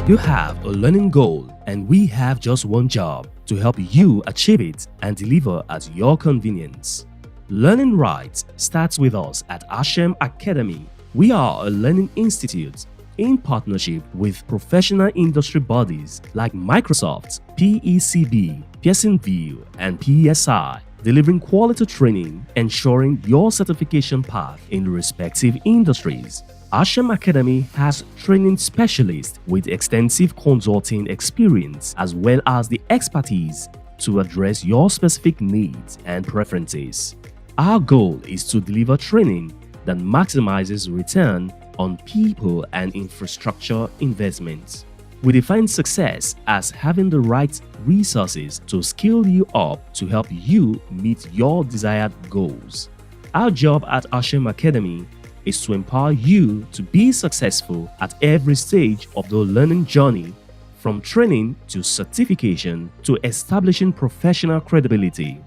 You have a learning goal, and we have just one job: to help you achieve it and deliver at your convenience. Learning right starts with us at Hashem Academy. We are a learning institute in partnership with professional industry bodies like Microsoft, PECB, Pearsonville, and PSI, delivering quality training, ensuring your certification path in respective industries. Hashem Academy has training specialists with extensive consulting experience as well as the expertise to address your specific needs and preferences. Our goal is to deliver training that maximizes return on people and infrastructure investments. We define success as having the right resources to skill you up to help you meet your desired goals. Our job at Hashem Academy is to empower you to be successful at every stage of the learning journey, from training to certification to establishing professional credibility.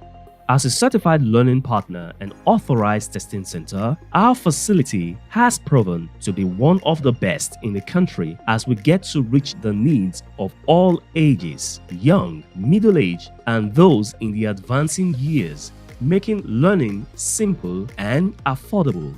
As a certified learning partner and authorized testing center, our facility has proven to be one of the best in the country as we get to reach the needs of all ages, young, middle-aged, and those in the advancing years, making learning simple and affordable.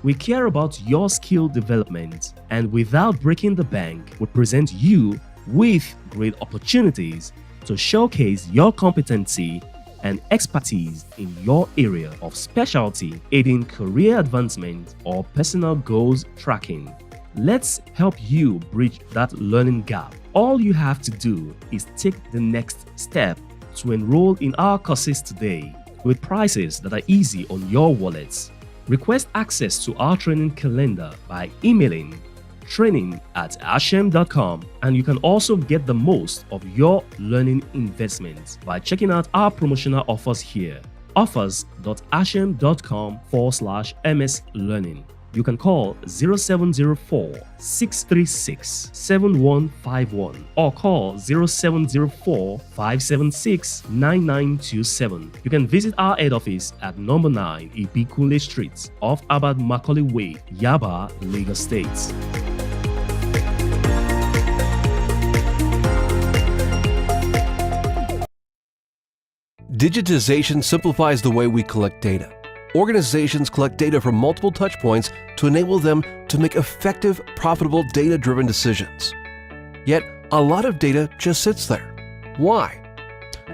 We care about your skill development, and without breaking the bank, we present you with great opportunities to showcase your competency and expertise in your area of specialty, aiding career advancement or personal goals tracking. Let's help you bridge that learning gap. All you have to do is take the next step to enroll in our courses today, with prices that are easy on your wallets. Request access to our training calendar by emailing training@hashem.com, and you can also get the most of your learning investments by checking out our promotional offers here: offers.hashem.com/MS Learning. You can call 0704-636-7151 or call 0704-576-9927. You can visit our head office at number 9 Ibikule Street off Abad Macaulay Way, Yaba, Lagos State. Digitization simplifies the way we collect data. Organizations collect data from multiple touchpoints to enable them to make effective, profitable, data-driven decisions. Yet, a lot of data just sits there. Why?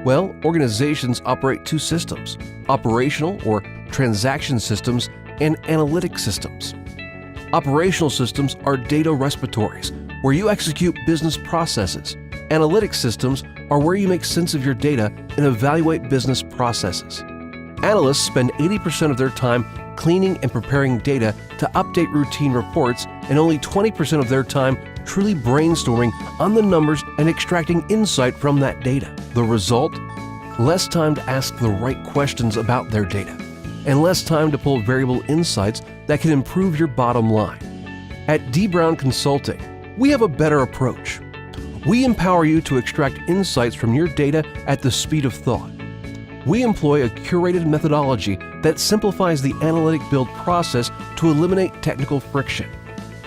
Well, organizations operate two systems: operational or transaction systems and analytic systems. Operational systems are data repositories where you execute business processes. Analytic systems are where you make sense of your data and evaluate business processes. Analysts spend 80% of their time cleaning and preparing data to update routine reports, and only 20% of their time truly brainstorming on the numbers and extracting insight from that data. The result? Less time to ask the right questions about their data, and less time to pull variable insights that can improve your bottom line. At D. Brown Consulting, we have a better approach. We empower you to extract insights from your data at the speed of thought. We employ a curated methodology that simplifies the analytic build process to eliminate technical friction,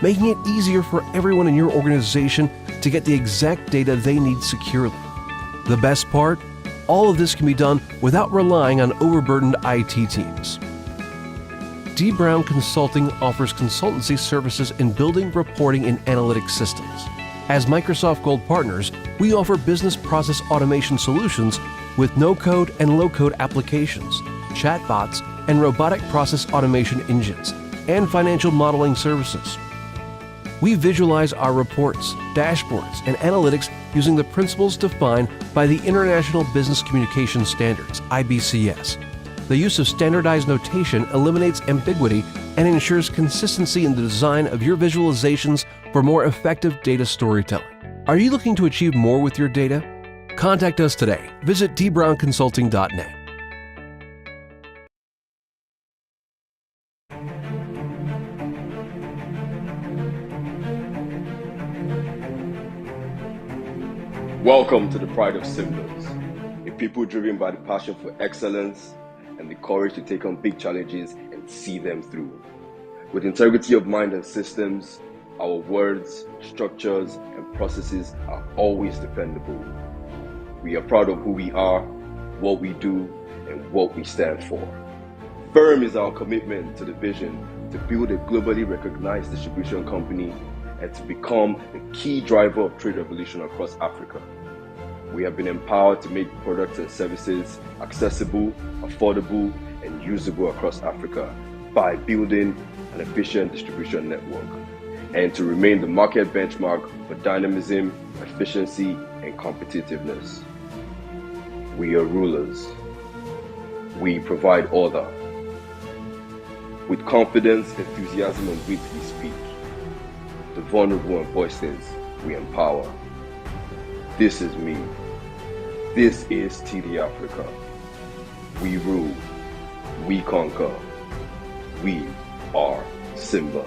making it easier for everyone in your organization to get the exact data they need securely. The best part? All of this can be done without relying on overburdened IT teams. D. Brown Consulting offers consultancy services in building, reporting, and analytics systems. As Microsoft Gold partners, we offer business process automation solutions with no-code and low-code applications, chatbots, and robotic process automation engines, and financial modeling services. We visualize our reports, dashboards, and analytics using the principles defined by the International Business Communication Standards, IBCS. The use of standardized notation eliminates ambiguity and ensures consistency in the design of your visualizations for more effective data storytelling. Are you looking to achieve more with your data? Contact us today. Visit dbrownconsulting.net. Welcome to the Pride of Symbols, a people driven by the passion for excellence and the courage to take on big challenges and see them through. With integrity of mind and systems, Our words, structures, and processes are always dependable. We are proud of who we are, what we do, and what we stand for. Firm is our commitment to the vision to build a globally recognized distribution company and to become a key driver of trade revolution across Africa. We have been empowered to make products and services accessible, affordable, and usable across Africa by building an efficient distribution network, and to remain the market benchmark for dynamism, efficiency, and competitiveness. We are rulers. We provide order. With confidence, enthusiasm, and wit we speak. The vulnerable and voiceless we empower. This is me. This is TD Africa. We rule. We conquer. We are Simba.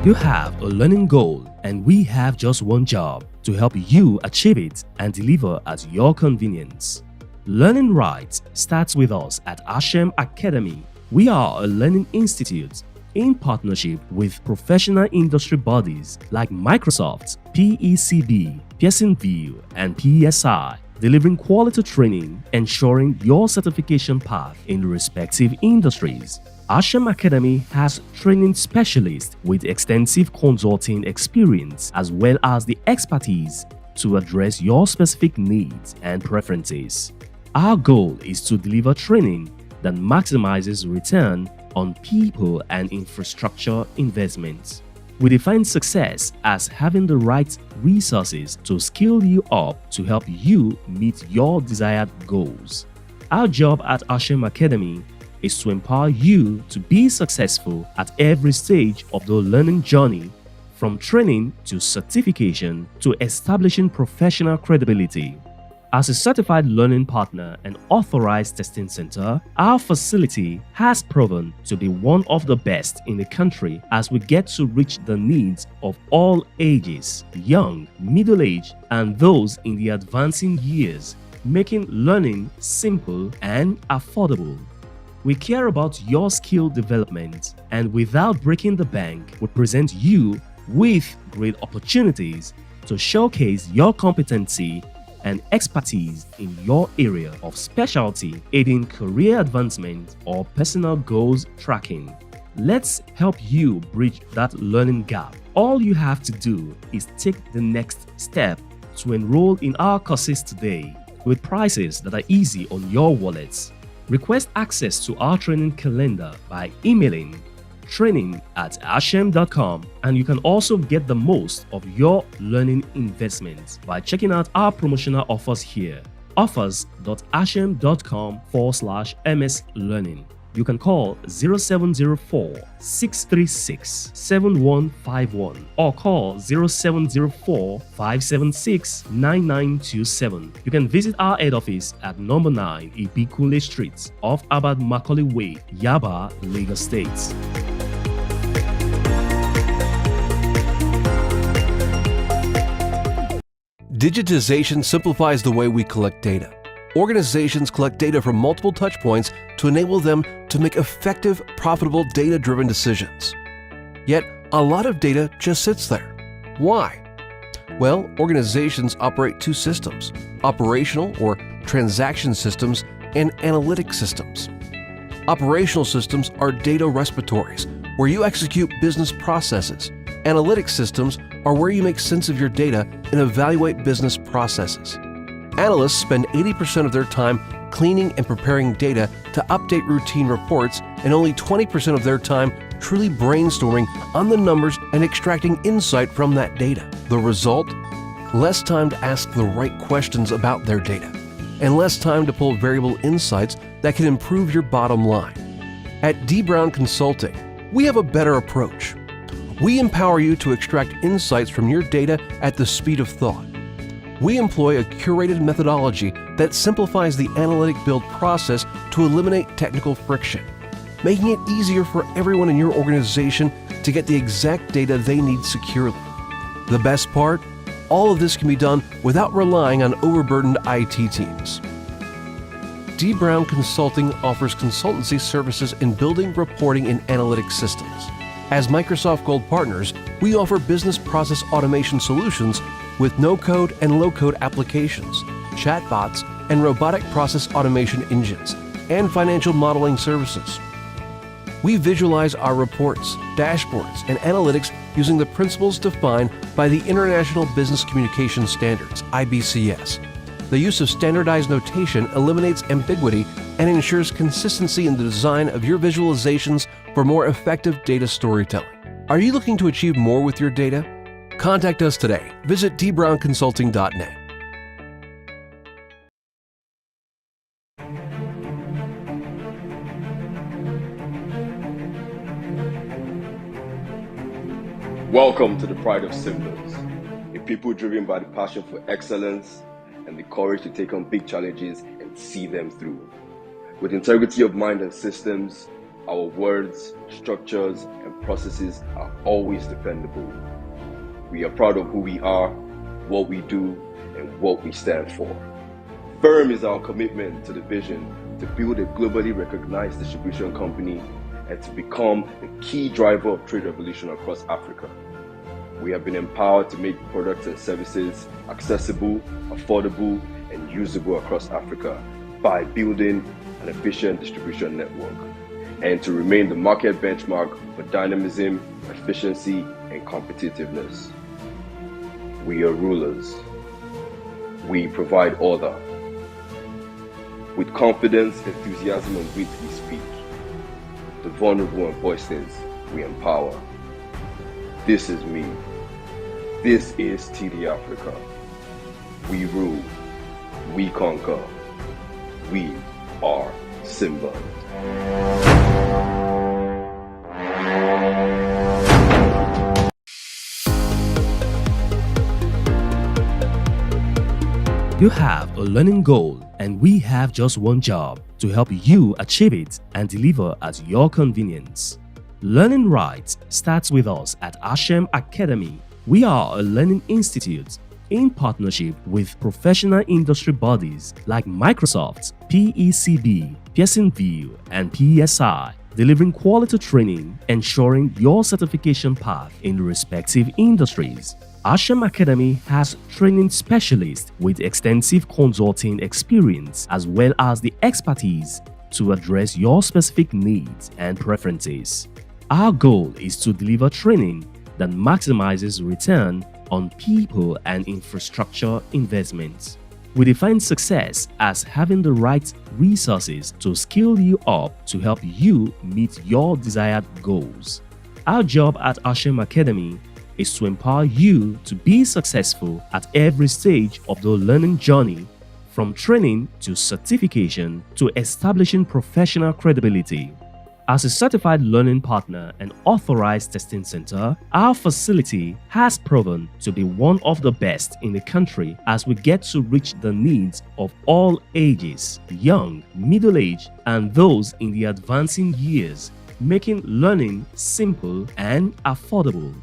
You have a learning goal, and we have just one job to help you achieve it and deliver at your convenience. Learning right starts with us at Ashem Academy. We are a learning institute in partnership with professional industry bodies like Microsoft, PECB, Pearsonville, and PSI, delivering quality training, ensuring your certification path in respective industries. Ashem Academy has training specialists with extensive consulting experience as well as the expertise to address your specific needs and preferences. Our goal is to deliver training that maximizes return on people and infrastructure investments. We define success as having the right resources to skill you up to help you meet your desired goals. Our job at Ashem Academy is to empower you to be successful at every stage of the learning journey, from training to certification to establishing professional credibility. As a certified learning partner and authorized testing center, our facility has proven to be one of the best in the country as we get to reach the needs of all ages, young, middle-aged, and those in the advancing years, making learning simple and affordable. We care about your skill development, and without breaking the bank, we present you with great opportunities to showcase your competency and expertise in your area of specialty, aiding career advancement or personal goals tracking. Let's help you bridge that learning gap. All you have to do is take the next step to enroll in our courses today with prices that are easy on your wallets. Request access to our training calendar by emailing training@ashem.com, and you can also get the most of your learning investments by checking out our promotional offers here. offers.ashem.com/MS Learning. You can call 0704-636-7151 or call 0704-576-9927. You can visit our head office at number 9 Ibikule Street off Abad Macaulay Way, Yaba, Lagos State. Digitization simplifies the way we collect data. Organizations collect data from multiple touchpoints to enable them to make effective, profitable, data-driven decisions. Yet, a lot of data just sits there. Why? Well, organizations operate two systems: operational or transaction systems and analytic systems. Operational systems are data repositories where you execute business processes. Analytic systems are where you make sense of your data and evaluate business processes. Analysts spend 80% of their time cleaning and preparing data to update routine reports, and only 20% of their time truly brainstorming on the numbers and extracting insight from that data. The result? Less time to ask the right questions about their data, and less time to pull variable insights that can improve your bottom line. At D. Brown Consulting, we have a better approach. We empower you to extract insights from your data at the speed of thought. We employ a curated methodology that simplifies the analytic build process to eliminate technical friction, making it easier for everyone in your organization to get the exact data they need securely. The best part? All of this can be done without relying on overburdened IT teams. D. Brown Consulting offers consultancy services in building, reporting, and analytics systems. As Microsoft Gold partners, we offer business process automation solutions with no-code and low-code applications, chatbots, and robotic process automation engines, and financial modeling services. We visualize our reports, dashboards, and analytics using the principles defined by the International Business Communication Standards, IBCS. The use of standardized notation eliminates ambiguity and ensures consistency in the design of your visualizations for more effective data storytelling. Are you looking to achieve more with your data? Contact us today. Visit dbrownconsulting.net. Welcome to the Pride of Symbols, a people driven by the passion for excellence and the courage to take on big challenges and see them through. With integrity of mind and systems, our words, structures, and processes are always dependable. We are proud of who we are, what we do, and what we stand for. Firm is our commitment to the vision to build a globally recognized distribution company and to become the key driver of trade revolution across Africa. We have been empowered to make products and services accessible, affordable, and usable across Africa by building an efficient distribution network, and to remain the market benchmark for dynamism, efficiency, and competitiveness. We are rulers. We provide order. With confidence, enthusiasm, and wit we speak. The vulnerable and voiceless we empower. This is me. This is TD Africa. We rule. We conquer. We are Simba. You have a learning goal, and we have just one job to help you achieve it and deliver at your convenience. Learning right starts with us at Ashem Academy. We are a learning institute in partnership with professional industry bodies like Microsoft, PECB, Pearsonville, and PSI, delivering quality training, ensuring your certification path in respective industries. Ashem Academy has training specialists with extensive consulting experience as well as the expertise to address your specific needs and preferences. Our goal is to deliver training that maximizes return on people and infrastructure investments. We define success as having the right resources to skill you up to help you meet your desired goals. Our job at Ashem Academy is to empower you to be successful at every stage of the learning journey, from training to certification to establishing professional credibility. As a certified learning partner and authorized testing center, our facility has proven to be one of the best in the country as we get to reach the needs of all ages, young, middle-aged, and those in the advancing years, making learning simple and affordable.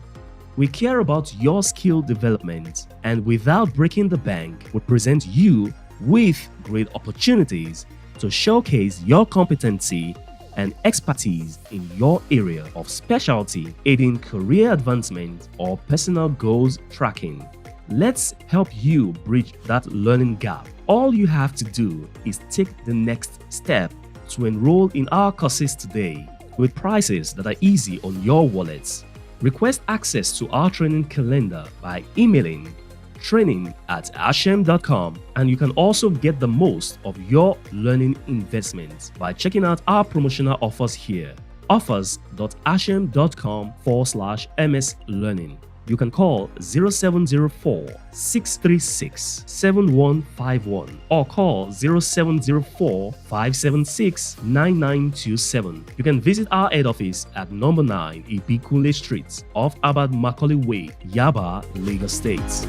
We care about your skill development, and without breaking the bank, we present you with great opportunities to showcase your competency and expertise in your area of specialty, aiding career advancement or personal goals tracking. Let's help you bridge that learning gap. All you have to do is take the next step to enroll in our courses today with prices that are easy on your wallets. Request access to our training calendar by emailing training@ashem.com, and you can also get the most of your learning investments by checking out our promotional offers here. offers.ashem.com/ms learning. You can call 0704-636-7151 or call 0704-576-9927. You can visit our head office at number 9 Ibikunle Street off Abad Macaulay Way, Yaba, Lagos State.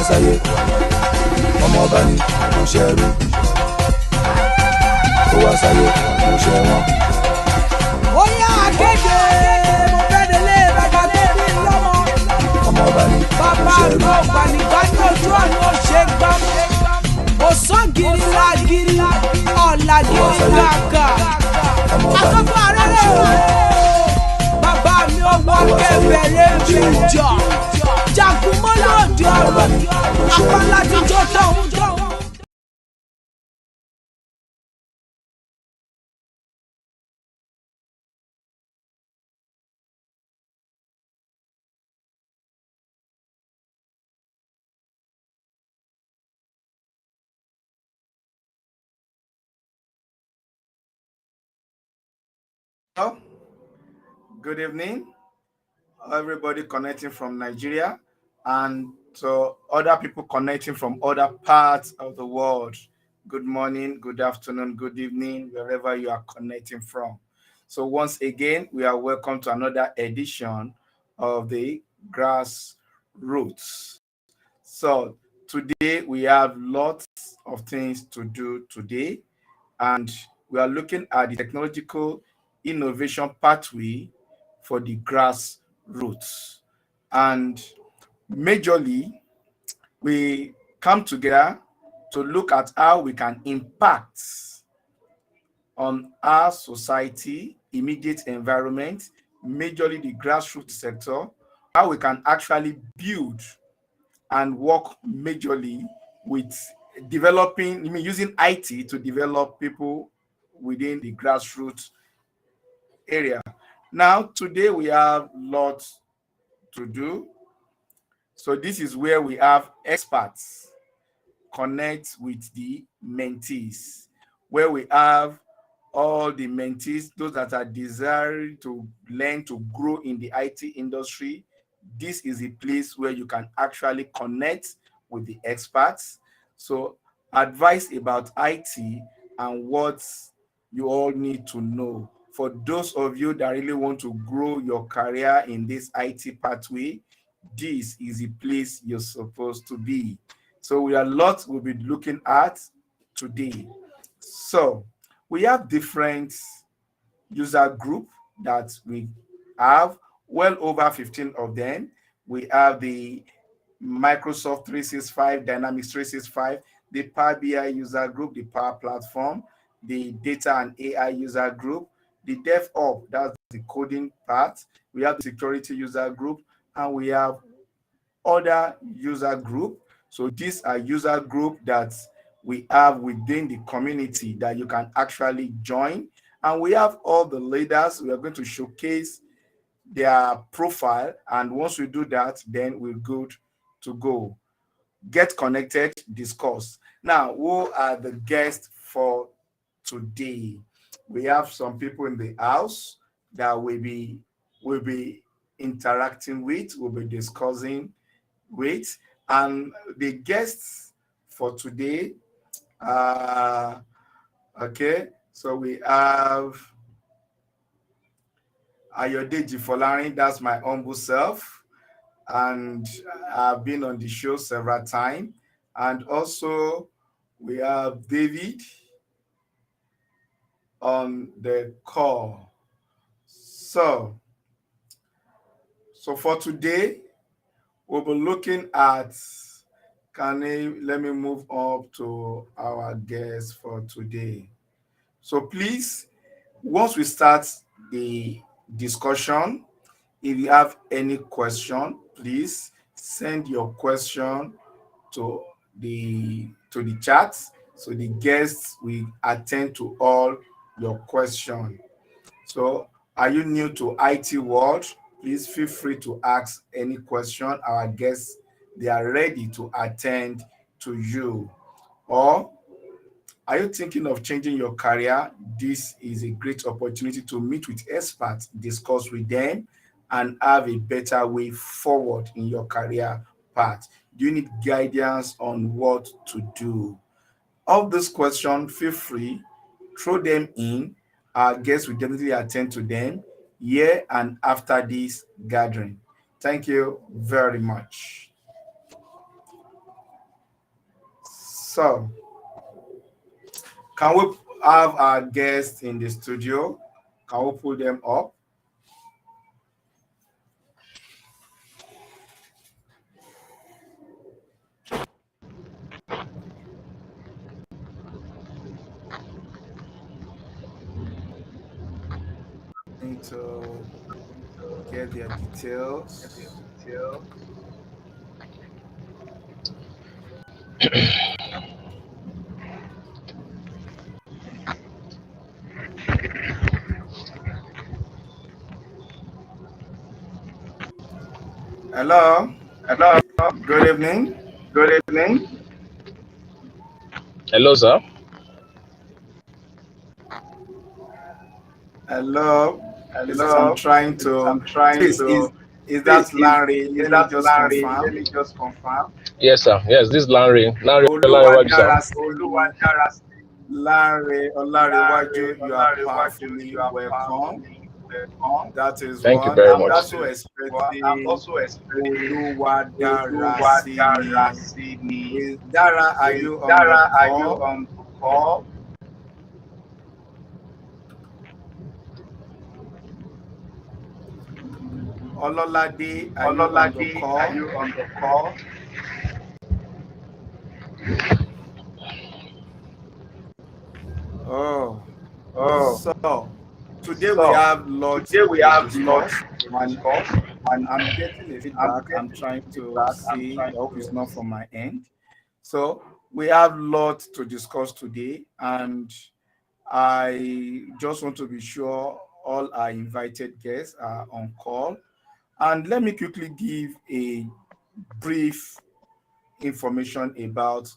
sáyé ọmọ ọba ní kò ṣẹrú ó wá sáyé kò ṣẹ wọn. ó yá akéde mo fẹ́ délé bàbá tó bí lọ́mọ. ọmọ ọba ní kò bàbá ṣẹrú àgbà ògbànigbà ní ojú ọ̀nà ó ṣe gbá. òsán gírí la gírí ọ̀la gírí kàkà. àkọ́kọ́ arẹ́rẹ́ o. bàbá mi ò wọ kẹfẹ́rẹ́ mi jọ. jagunmọ́ lòdì ọ̀rọ̀ apá láti jó tọ̀hún tọ̀hún. Good evening, everybody connecting from Nigeria and to other people connecting from other parts of the world. Good morning, good afternoon, good evening, wherever you are connecting from. So once again, we are welcome to another edition of the Grassroots. So today we have lots of things to do today, and we are looking at the technological innovation pathway for the grassroots. And majorly, we come together to look at how we can impact on our society, immediate environment, majorly the grassroots sector, how we can actually build and work majorly with developing, using IT to develop people within the grassroots area. Now, today we have lots to do. So this is where we have experts connect with the mentees, where we have all the mentees, those that are desiring to learn to grow in the IT industry. This is a place where you can actually connect with the experts. So advice about IT and what you all need to know. For those of you that really want to grow your career in this IT pathway, this is a place you're supposed to be. So we have lots we'll be looking at today. So we have different user group that we have, well over 15 of them. We have the Microsoft 365, Dynamics 365, the Power BI user group, the Power Platform, the Data and AI user group, the DevOps, that's the coding part. We have the security user group, and we have other user group. So these are user group that we have within the community that you can actually join. And we have all the leaders. We are going to showcase their profile. And once we do that, then we're good to go. Get connected, discuss. Now, who are the guests for today? We have some people in the house that we'll be interacting with, we'll be discussing with, and the guests for today. Okay, so we have Ayodeji Folarin, that's my humble self, and I've been on the show several times. And also we have David on the call. So for today, we'll be looking at, let me move up to our guest for today. So please, once we start the discussion, if you have any question, please send your question to the chat, so the guests will attend to all your questions. So are you new to IT world? Please feel free to ask any question. Our guests, they are ready to attend to you. Or are you thinking of changing your career? This is a great opportunity to meet with experts, discuss with them, and have a better way forward in your career path. Do you need guidance on what to do? All these questions, feel free, throw them in. Our guests will definitely attend to them here and after this gathering. Thank you very much. So, can we have our guests in the studio? Can we pull them up? Need to get their details. Hello. Hello. Good evening. Good evening. Hello, sir. Hello. This is I'm Hello. trying to. I'm trying Please, to. is Please, that Larry? is Let me that just Larry? Let confirm. me just confirm. Yes, sir. Yes, this is Larry. Larry, what you sir? Oluwadarasimi. Larry Olarewaju, you are powerfully You are welcome. powerfully welcome. That is Thank you one. very I'm much. also I'm expecting also expecting Oluwadarasimi. Dara, are you on the Dara, are you call? on the call? Ololade, are you on the Ololade, are call? you on the call? Oh, Oh, so today we so have lots today we to have lots discuss, to and discuss, and I'm getting a I'm feedback. I'm getting trying to feedback. I'm see. trying I hope it's to. not from my end. So we have lots to discuss today, and I just want to be sure all our invited guests are on call. And let me quickly give a brief information about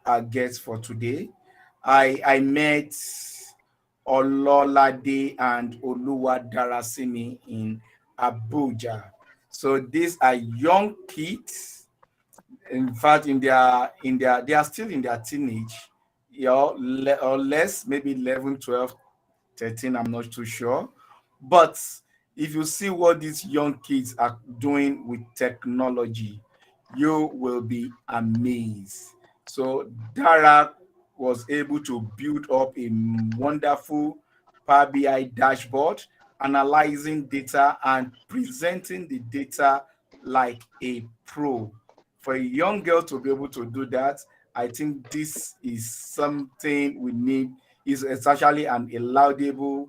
our guests for today. I met Ololade and Oluwadarasimi in Abuja. So these are young kids. In fact, they are still in their teenage, or less, maybe 11, 12, 13, I'm not too sure. But if you see what these young kids are doing with technology, you will be amazed. So Dara was able to build up a wonderful Power BI dashboard, analyzing data and presenting the data like a pro. For a young girl to be able to do that, I think this is something we need. It's actually an laudable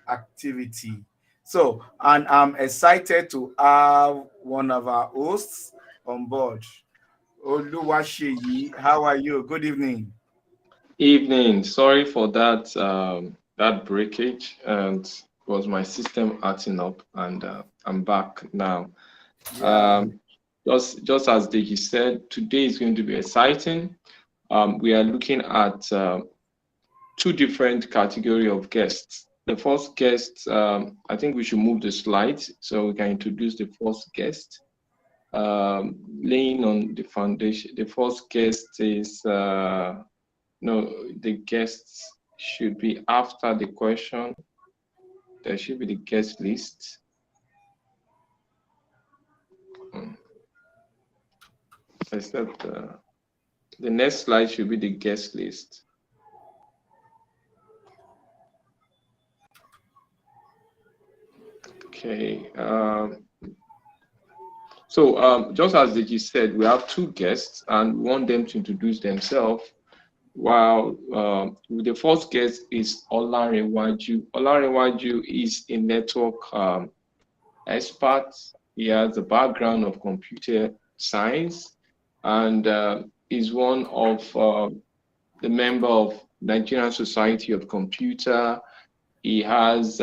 activity. So, and I'm excited to have one of our hosts on board. Oluwaseyi, how are you? Good evening. Evening. Sorry for that breakage, and it was my system acting up, and I'm back now. Yeah. Just as Deji said, today is going to be exciting. We are looking at two different category of guests. The first guest, I think we should move the slides so we can introduce the first guest. Laying on the foundation, the first guest is no, the guests should be after the question. There should be the guest list. Except the next slide should be the guest list. Okay. So just as Deji said, we have two guests and we want them to introduce themselves. While the first guest is Olarewaju. Olarewaju is a network expert. He has a background of computer science and is one of the member of Nigerian Society of Computer. He has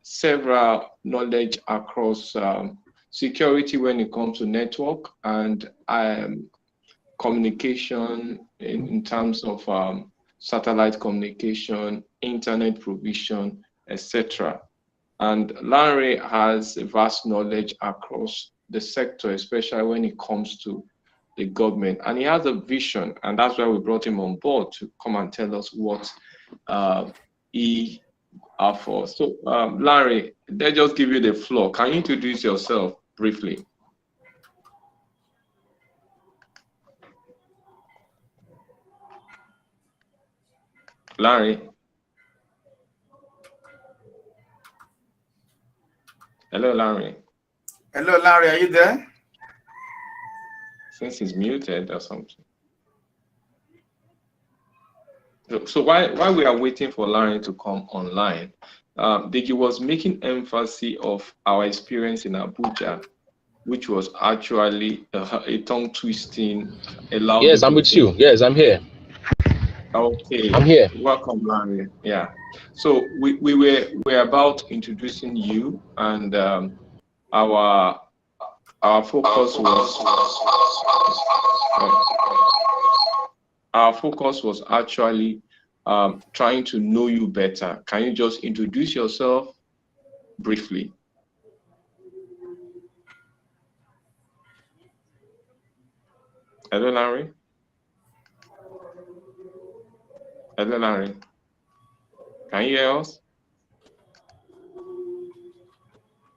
several knowledge across security when it comes to network and communication in terms of satellite communication, internet provision, etc. And Larry has a vast knowledge across the sector, especially when it comes to the government. And he has a vision, and that's why we brought him on board to come and tell us what he are for. So, Larry, let's just give you the floor. Can you introduce yourself briefly? Larry. Hello, Larry. Hello, Larry, are you there? Since he's muted or something. So while we are waiting for Larry to come online, Deji was making emphasis of our experience in Abuja, which was actually a tongue twisting. Yes, I'm with you. Yes, I'm here. Okay, I'm here. Welcome, Larry. Yeah. So we were about introducing you, and our focus was actually trying to know you better. Can you just introduce yourself briefly? Hello, Larry. Hello, Larry. Can you hear us?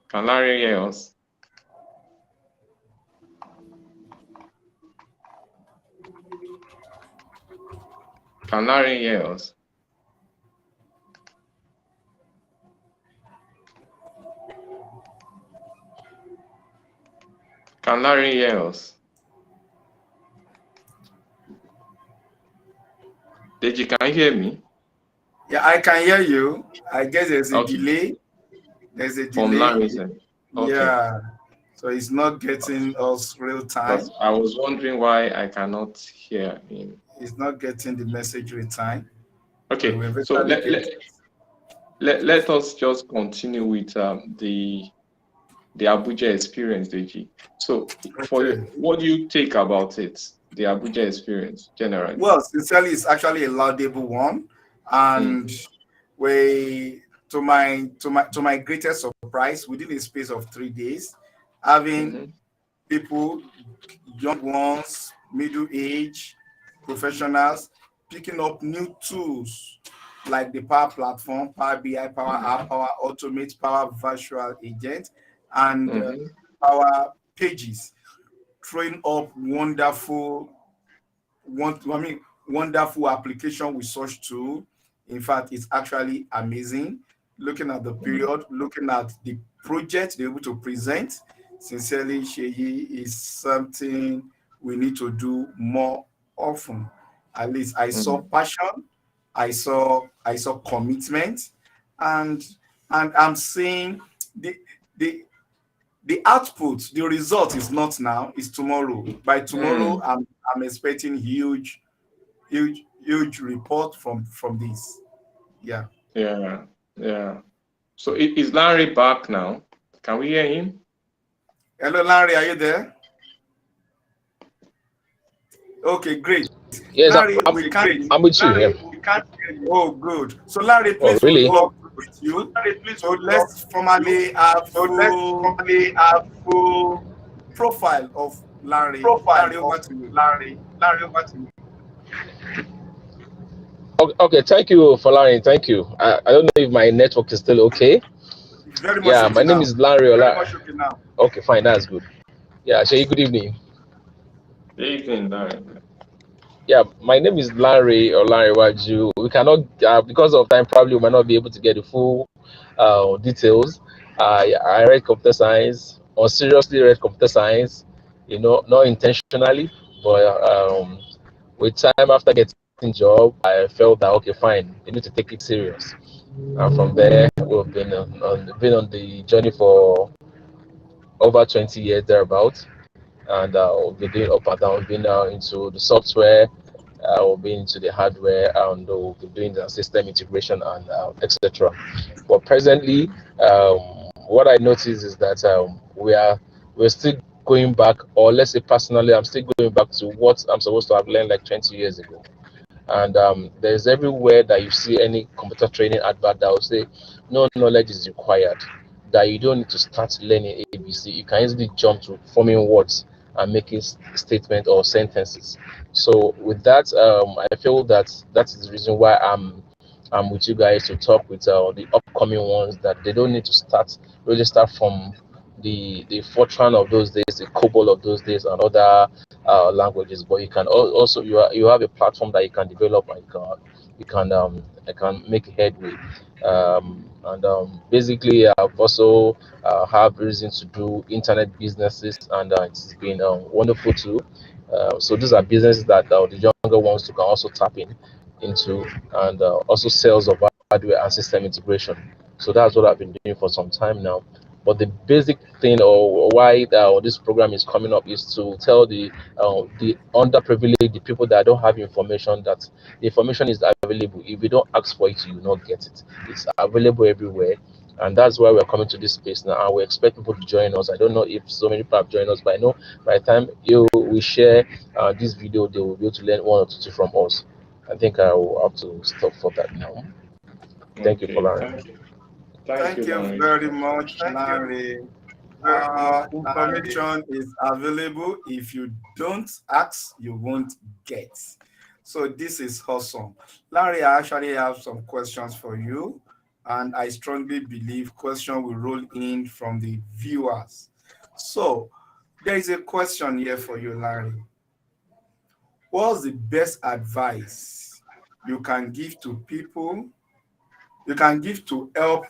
Can Larry hear us? Can Larry hear us? Can Larry hear us? Deji, can you hear me? Yeah, I can hear you. I guess there's a delay. There's a delay. From Larry's end. Okay. Yeah. So it's not getting us real time. But I was wondering why I cannot hear him. It's not getting the message real time. Okay. So let us just continue with the Abuja experience, Deji. So for you, what do you take about it, the Abuja experience generally? Well, sincerely, it's actually a laudable one, and to my greatest surprise, within a space of 3 days, having people, young ones, middle age, professionals, picking up new tools like the Power Platform, Power BI, Power App, Power Automate, Power Virtual Agent, and Power Pages, throwing up wonderful application with such tool. In fact, it's actually amazing. Looking at the period, looking at the project they're able to present, sincerely, Sheyi, is something we need to do more often. At least I saw passion, I saw commitment, and I'm saying the output, the result is not now, it's tomorrow. By tomorrow, I'm expecting huge report from this. Yeah. So is Larry back now? Can we hear him? Hello, Larry, are you there? Okay, great. Yes, Larry, I'm with you. Yeah. We can't hear you. Oh, good. So Larry, please, really? With you. So let's formally have full profile of Larry. Larry, over to you. Larry, over to you. Okay, thank you for Larry. Thank you. I don't know if my network is still okay. Very much okay my name now. is Larry. Very much okay now. Okay, fine, that's good. Yeah, Shay, good evening. Good evening, Larry. Yeah, my name is Larry or Larry Waju. We cannot, because of time, probably we might not be able to get the full details. I read computer science, or seriously read computer science, not intentionally, but with time after getting job, I felt that, okay, fine, you need to take it serious. And from there, we've been on the journey for over 20 years thereabouts. And we've been doing up and down. We've been into the software, we've been into the hardware, and we'll be doing the system integration and etc. But presently, what I notice is that we're still going back, or let's say personally, I'm still going back to what I'm supposed to have learned like 20 years ago. And there's everywhere that you see any computer training advert that will say no knowledge is required, that you don't need to start learning ABC. You can easily jump to forming words and making statements or sentences. So with that, I feel that is the reason why I'm with you guys to talk with the upcoming ones, that they don't need to really start from the Fortran of those days, the COBOL of those days, and other languages. But you can also you have a platform that you can develop, and I can make headway. Basically, I've also have reason to do internet businesses, and it's been wonderful too. So these are businesses that the younger ones can also tap into, and also sales of hardware and system integration. So that's what I've been doing for some time now. But the basic thing, or why this program is coming up, is to tell the underprivileged, the people that don't have information, that the information is available. If you don't ask for it, you will not get it. It's available everywhere. And that's why we're coming to this space now. And we expect people to join us. I don't know if so many people have joined us, but I know by the time we share this video, they will be able to learn one or two from us. I think I will have to stop for that now. Thank you for Okay, learning. thank you. Thank Thank you, you Larry. very much, Larry. Information is available. If you don't ask, you won't get. So this is awesome. Larry, I actually have some questions for you, and I strongly believe questions will roll in from the viewers. So there is a question here for you, Larry. What's the best advice you can give to people, you can give to help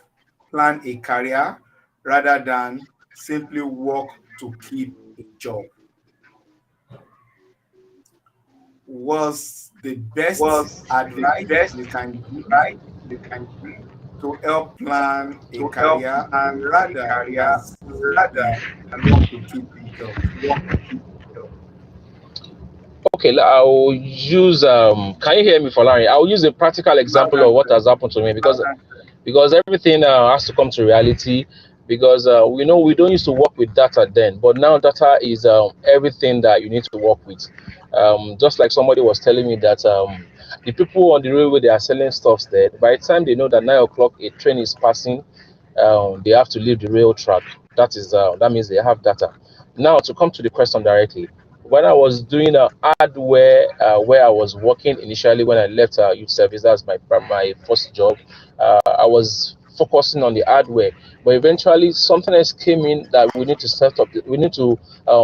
plan a career rather than simply work to keep a job? Was the best advice you can give to help plan a career rather than simply work to keep a job? Okay, I'll use can you hear me, Larry? I'll use a practical example of what has happened to me, because everything has to come to reality, because we know we don't used to work with data then, but now data is everything that you need to work with. Just like somebody was telling me that the people on the railway, they are selling stuffs there. By the time they know that 9 o'clock a train is passing, they have to leave the rail track. That means they have data. Now, to come to the question directly, when I was doing hardware, where I was working initially when I left youth service, that's my first job. I was focusing on the hardware, but eventually something else came in that we need to set up. We need to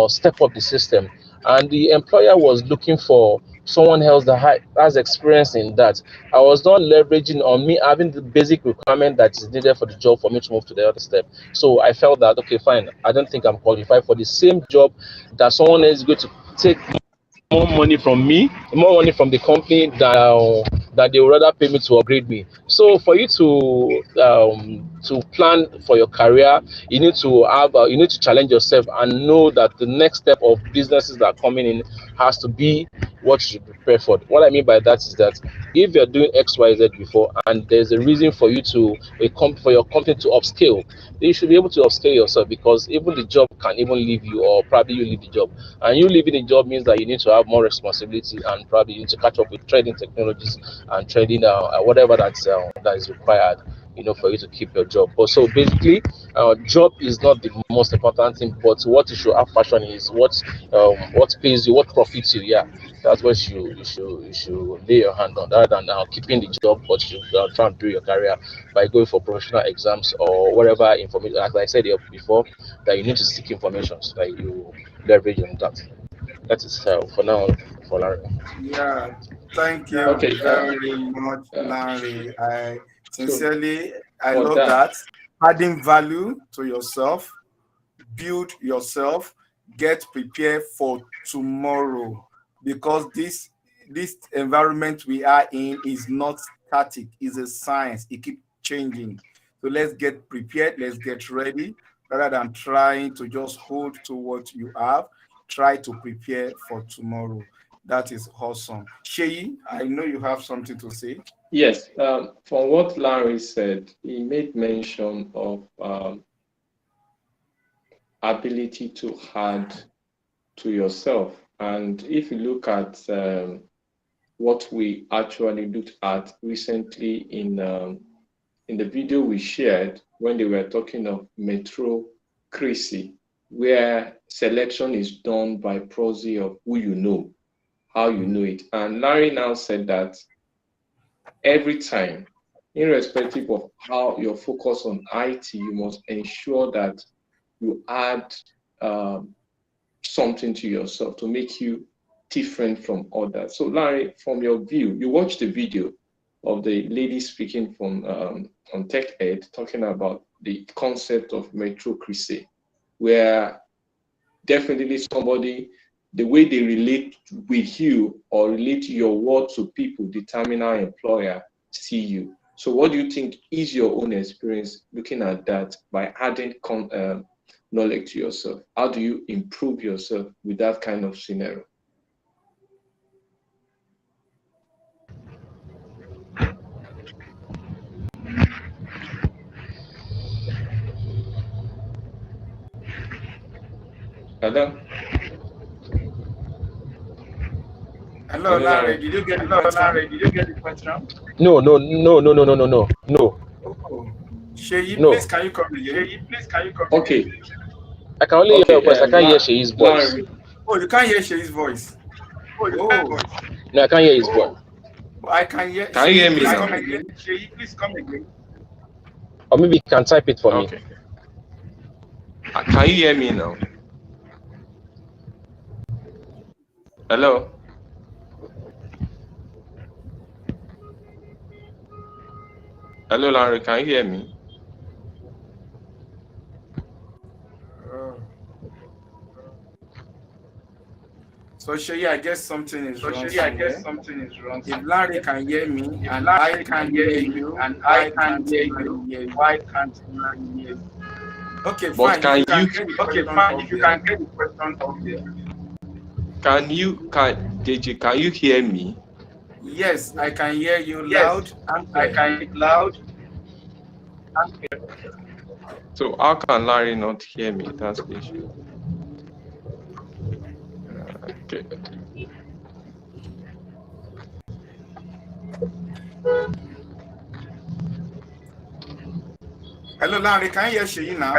step up the system, and the employer was looking for someone else that has experience in that. I was not leveraging on me having the basic requirement that is needed for the job for me to move to the other step. So I felt that, okay, fine, I don't think I'm qualified for the same job that someone else is going to take more money from me, more money from the company, that they would rather pay me to upgrade me. So for you to plan for your career, you need to you need to challenge yourself and know that the next step of businesses that are coming in has to be what you should prepare for. What I mean by that is that if you're doing XYZ before and there's a reason for you for your company to upscale, then you should be able to upscale yourself, because even the job can even leave you, or probably you leave the job. And you leaving the job means that you need to have more responsibility, and probably you need to catch up with trading technologies and trading whatever that is required, for you to keep your job. But so basically, job is not the most important thing, but what you should have passion is what pays you, what profits you. Yeah, that's what you should lay your hand on, rather than keeping the job, but you try and do your career by going for professional exams or whatever information. As I said before, that you need to seek information so that you leverage on that. That is for now for Larry. Yeah, thank you Okay, very much, uh, Larry. I so sincerely, I for love that, that. Adding value to yourself, build yourself, get prepared for tomorrow, because this environment we are in is not static, it's a science. It keeps changing. So let's get prepared, let's get ready, rather than trying to just hold to what you have. Try to prepare for tomorrow. That is awesome. Sheyi, I know you have something to say. yes, from what Larry said, he made mention of ability to add to yourself. And if you look at what we actually looked at recently in the video we shared, when they were talking of metrocracy, where selection is done by proxy of who you know, how you know it. And Larry now said that every time, irrespective of how you're focused on IT, you must ensure that you add something to yourself to make you different from others. So Larry, from your view, you watched the video, of the lady speaking from on Tech Ed, talking about the concept of meritocracy, where definitely somebody, the way they relate with you or relate your word to people determine how employer see you. So what do you think is your own experience looking at that by adding knowledge to yourself? How do you improve yourself with that kind of scenario? Hello? Hello, Larry. Did you get the question? No. No. Oh. Sheyi, No. please can you come again? Okay. I can only hear your voice. I can't hear Sheyi's voice. Larry. Oh, you can't hear Sheyi's voice. Oh, No, I can't hear his voice. I can hear. Can you hear me please now? come again. Sheyi, please come again. Or maybe you can type it for me. Okay. Can you hear me now? Hello? Hello, Larry, can you hear me? So Sheyi, I guess something is wrong. If Larry can hear me and I can hear you, why can't Larry hear you? Okay, But fine. if you can get the question out there. JJ, can you hear me? Yes, I can hear you loud and clear. I can hear loud and clear. So how can Larry not hear me? That's the issue. Okay. Hello, Larry, can you hear Sheyi now?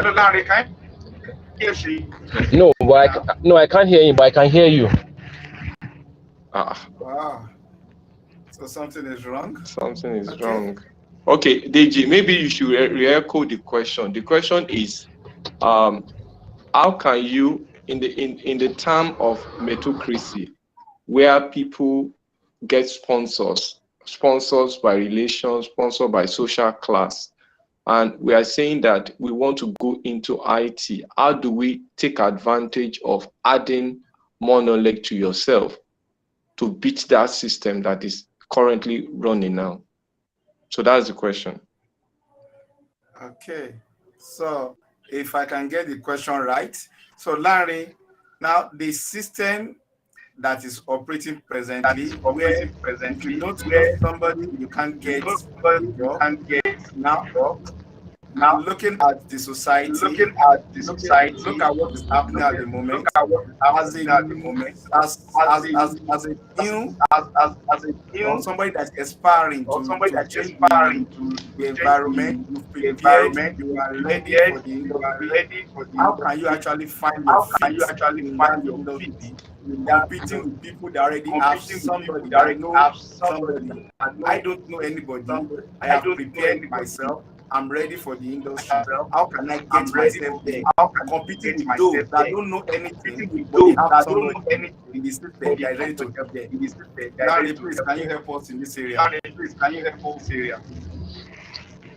No, but I can't hear him, but I can hear you. Wow. So something is wrong? Something is wrong. Okay, Deji, maybe you should re-echo the question. The question is, how can you, in the term of meritocracy, where people get sponsors by relations, sponsored by social class, and we are saying that we want to go into IT, how do we take advantage of adding more knowledge to yourself to beat that system that is currently running now? So that's the question. Okay. So if I can get the question right. So Larry, now the system that is operating presently, where if you don't know somebody, you can't get now looking at the society, look at what is happening at the moment, as a new somebody that's aspiring to change the environment, you've prepared, you are ready for the industry. How can you actually find your feet competing with people that already have somebody, somebody? I don't know anybody. I have prepared myself. I'm ready for the industry. How can I get myself there? Competing with those that don't know anything, but they have somebody in the system that is ready to help them. Larry, please, can you help us in this area?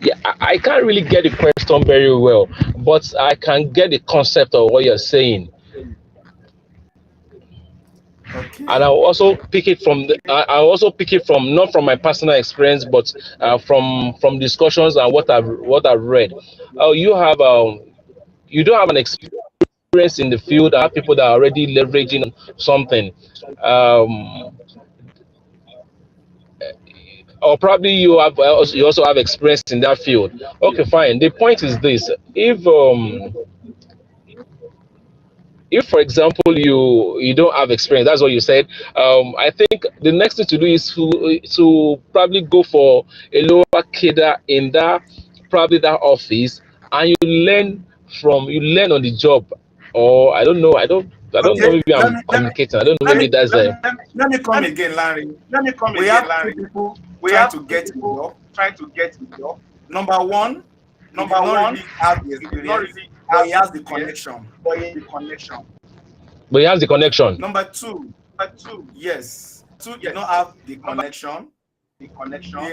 Yeah, I can't really get the question very well, but I can get the concept of what you're saying. Okay. And I'll also pick it from not from my personal experience, but from discussions and what I've read. You don't have an experience in the field. I have people that are already leveraging something, or probably you also have experience in that field. Okay, fine. The point is this: if for example you don't have experience, that's what you said, I think the next thing to do is to probably go for a lower cadre in that office, and you learn on the job. Or I don't know, know, maybe I'm communicating, I don't know, maybe that's let me come again, Larry. We have two people trying to get a job. Number one, really have the experience, but he has the connection. But he has the connection. Number two, yes. Two did not have the connection, He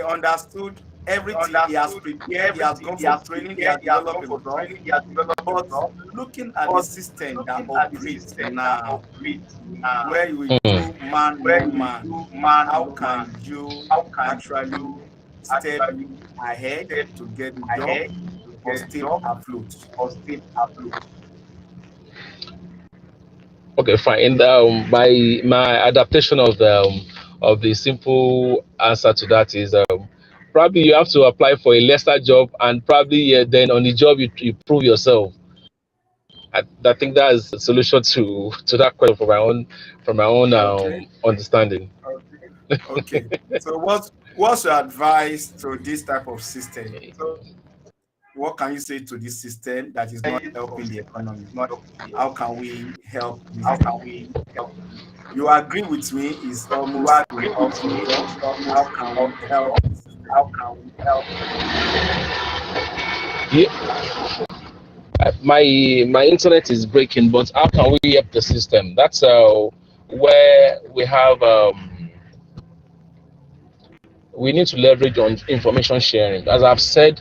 understood everything. He has prepared. He has gone for training. He has developed himself. But looking at the system that operates now, where you will do man, no man, how can you actually step ahead to get the job or stay afloat? Okay, fine. And my adaptation of the simple answer to that is probably you have to apply for a lesser job, and probably then on the job you prove yourself. I think that is the solution to that question from my own Okay, understanding. okay. So what's your advice to this type of system? What can you say to this system that is not helping the economy? How can we help this economy? You agree with me? It's almost impossible. How can we help the system? Yeah, my internet is breaking, but how can we help the system? That's where we need to leverage on information sharing. As I've said,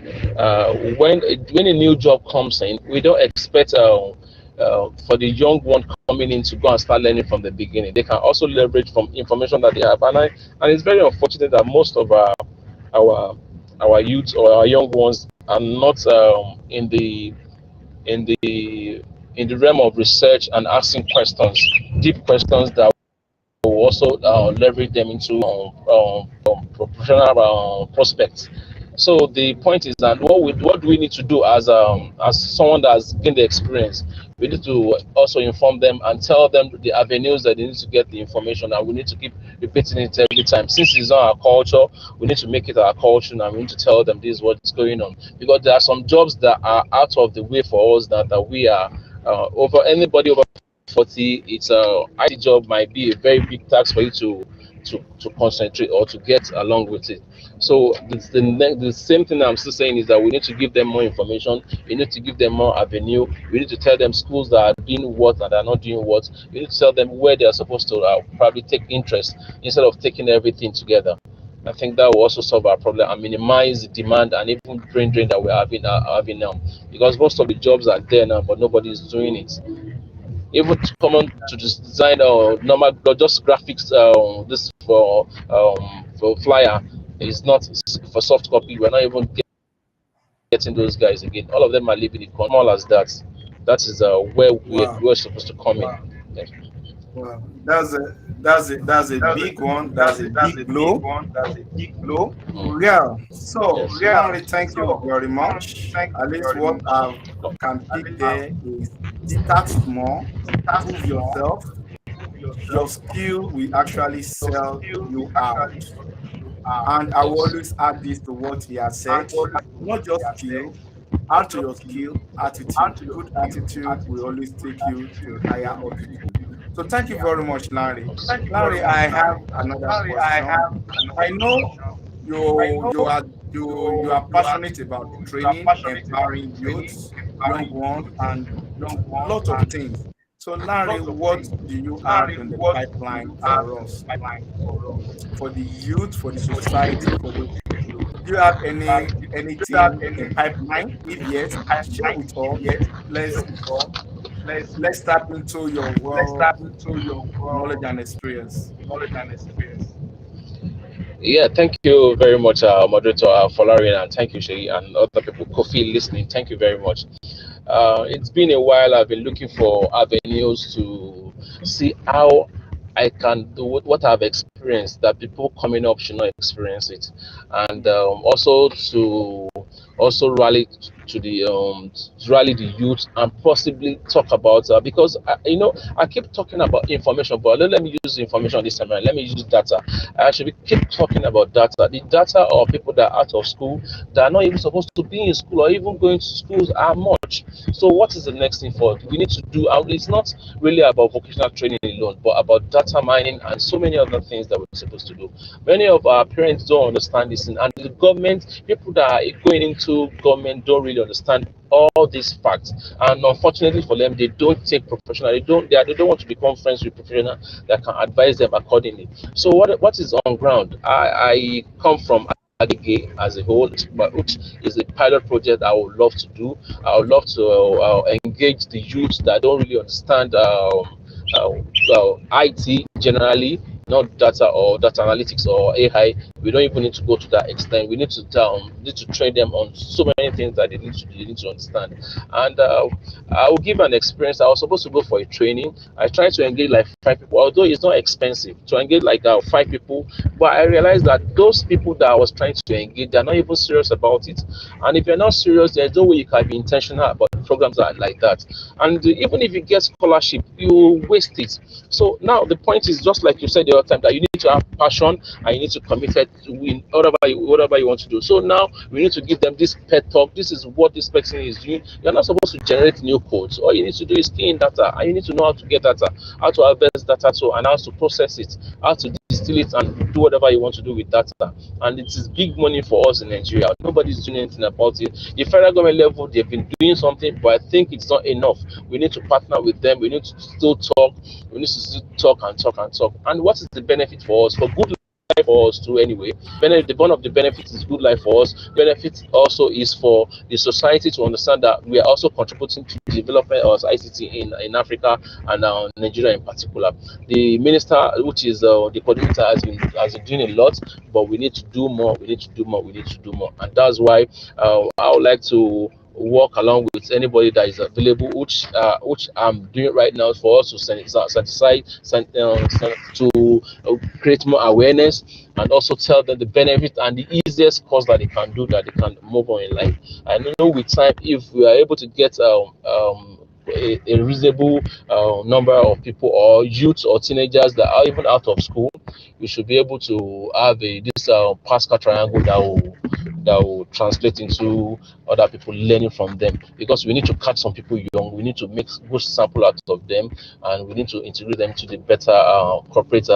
when a new job comes in, we don't expect for the young one coming in to go and start learning from the beginning. They can also leverage from information that they have, and it's very unfortunate that most of our our youth or our young ones are not in the in the realm of research and asking questions, deep questions that will also leverage them into professional prospects. So the point is that what do we need to do as someone that's gained the experience? We need to also inform them and tell them the avenues that they need to get the information, and we need to keep repeating it every time. Since it's not our culture, we need to make it our culture, and we need to tell them this is what's going on, because there are some jobs that are out of the way for us that we are over anybody over 40. It's a IT job might be a very big task for you to concentrate or to get along with it. So the same thing I'm still saying is that we need to give them more information. We need to give them more avenue. We need to tell them schools that are doing what and are not doing what. We need to tell them where they are supposed to probably take interest instead of taking everything together. I think that will also solve our problem and minimize the demand and even drain that we're having now, because most of the jobs are there now, but nobody is doing it. Even to come on to just design normal just graphics this for flyer is not for soft copy. We're not even getting those guys again. All of them are leaving the small as that. That is where Wow. we're supposed to come in. Yeah. Well, that's a big one. That's a big blow. Yeah. So, Yes. Larry, thank you very much. At least what I can pick there is start small, prove yourself. Your skill will actually sell you out. And I will Yes. always add this to what he has said. Not just skill, add to your skill, attitude. Good attitude will always take you to higher altitude. So thank you very much, Larry. Larry, I have another question. I know you are passionate about training, empowering youths, young ones, and lot of things. So, Larry, what do you have in the pipeline for us, for the youth, for the society, for the do you have anything in pipeline? If yes, share with us. Let's let's tap into your world knowledge and experience. Yeah, thank you very much, moderator Folarian, and thank you, Shay, and other people, Kofi, listening. Thank you very much. It's been a while. I've been looking for avenues to see how I can do what I've experienced that people coming up should not experience it, and also to rally to the rally the youth and possibly talk about because I keep talking about information, but let me use information this time around. Let me use data. I actually keep talking about data. The data of people that are out of school, that are not even supposed to be in school or even going to schools are much. So what is the next thing for we need to do? It's not really about vocational training alone, but about data mining and so many other things that we're supposed to do. Many of our parents don't understand this, and the government, people that are going little government don't really understand all these facts, and unfortunately for them, they don't take professional. They don't want to become friends with professionals that can advise them accordingly. So what is on ground? I come from Agege as a whole, which is a pilot project I would love to do. I would love to engage the youth that don't really understand IT generally, not data or data analytics or AI. We don't even need to go to that extent. We need to train them on so many things that they need to understand. And I will give an experience. I was supposed to go for a training. I tried to engage like 5 people, although it's not expensive to engage like 5 people. But I realized that those people that I was trying to engage, they're not even serious about it. And if you're not serious, there's no way you can be intentional about programs that are like that. And even if you get scholarship, you waste it. So now the point is, just like you said the other time, that you need to have passion and you need to commit to win whatever you want to do. So now we need to give them this pet talk. This is what this person is doing. You're not supposed to generate new codes. All you need to do is key in data, and you need to know how to get data, how to harvest data, and how to process it, how to distill it, and do whatever you want to do with data. And it is big money for us in Nigeria. Nobody's doing anything about it. The federal government level, they've been doing something, but I think it's not enough. We need to partner with them. We need to still talk. We need to still talk and talk and talk. And what is the benefit for us? For good life for us too, anyway. One of the benefits is good life for us. Benefit also is for the society to understand that we are also contributing to the development of ICT in Africa and Nigeria in particular. The minister, which is the coordinator, has been doing a lot, but we need to do more. We need to do more. We need to do more, and that's why I would like to work along with anybody that is available, which I'm doing right now, for us to to create more awareness and also tell them the benefit and the easiest course that they can do, that they can move on in life. I know with time, if we are able to get a reasonable number of people or youths or teenagers that are even out of school, we should be able to have this Pascal triangle that will translate into other people learning from them, because we need to catch some people young. We need to make good sample out of them, and we need to integrate them to the better corporate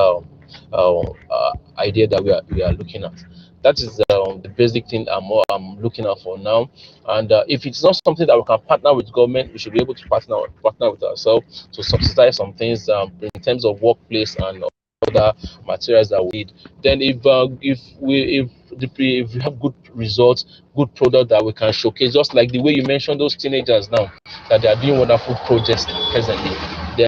idea that we are looking at. That is the basic thing I'm looking at for now. And if it's not something that we can partner with government, we should be able to partner with ourselves to subsidize some things in terms of workplace and other materials that we need. Then if we have good results, good product that we can showcase, just like the way you mentioned those teenagers now, that they are doing wonderful projects presently, then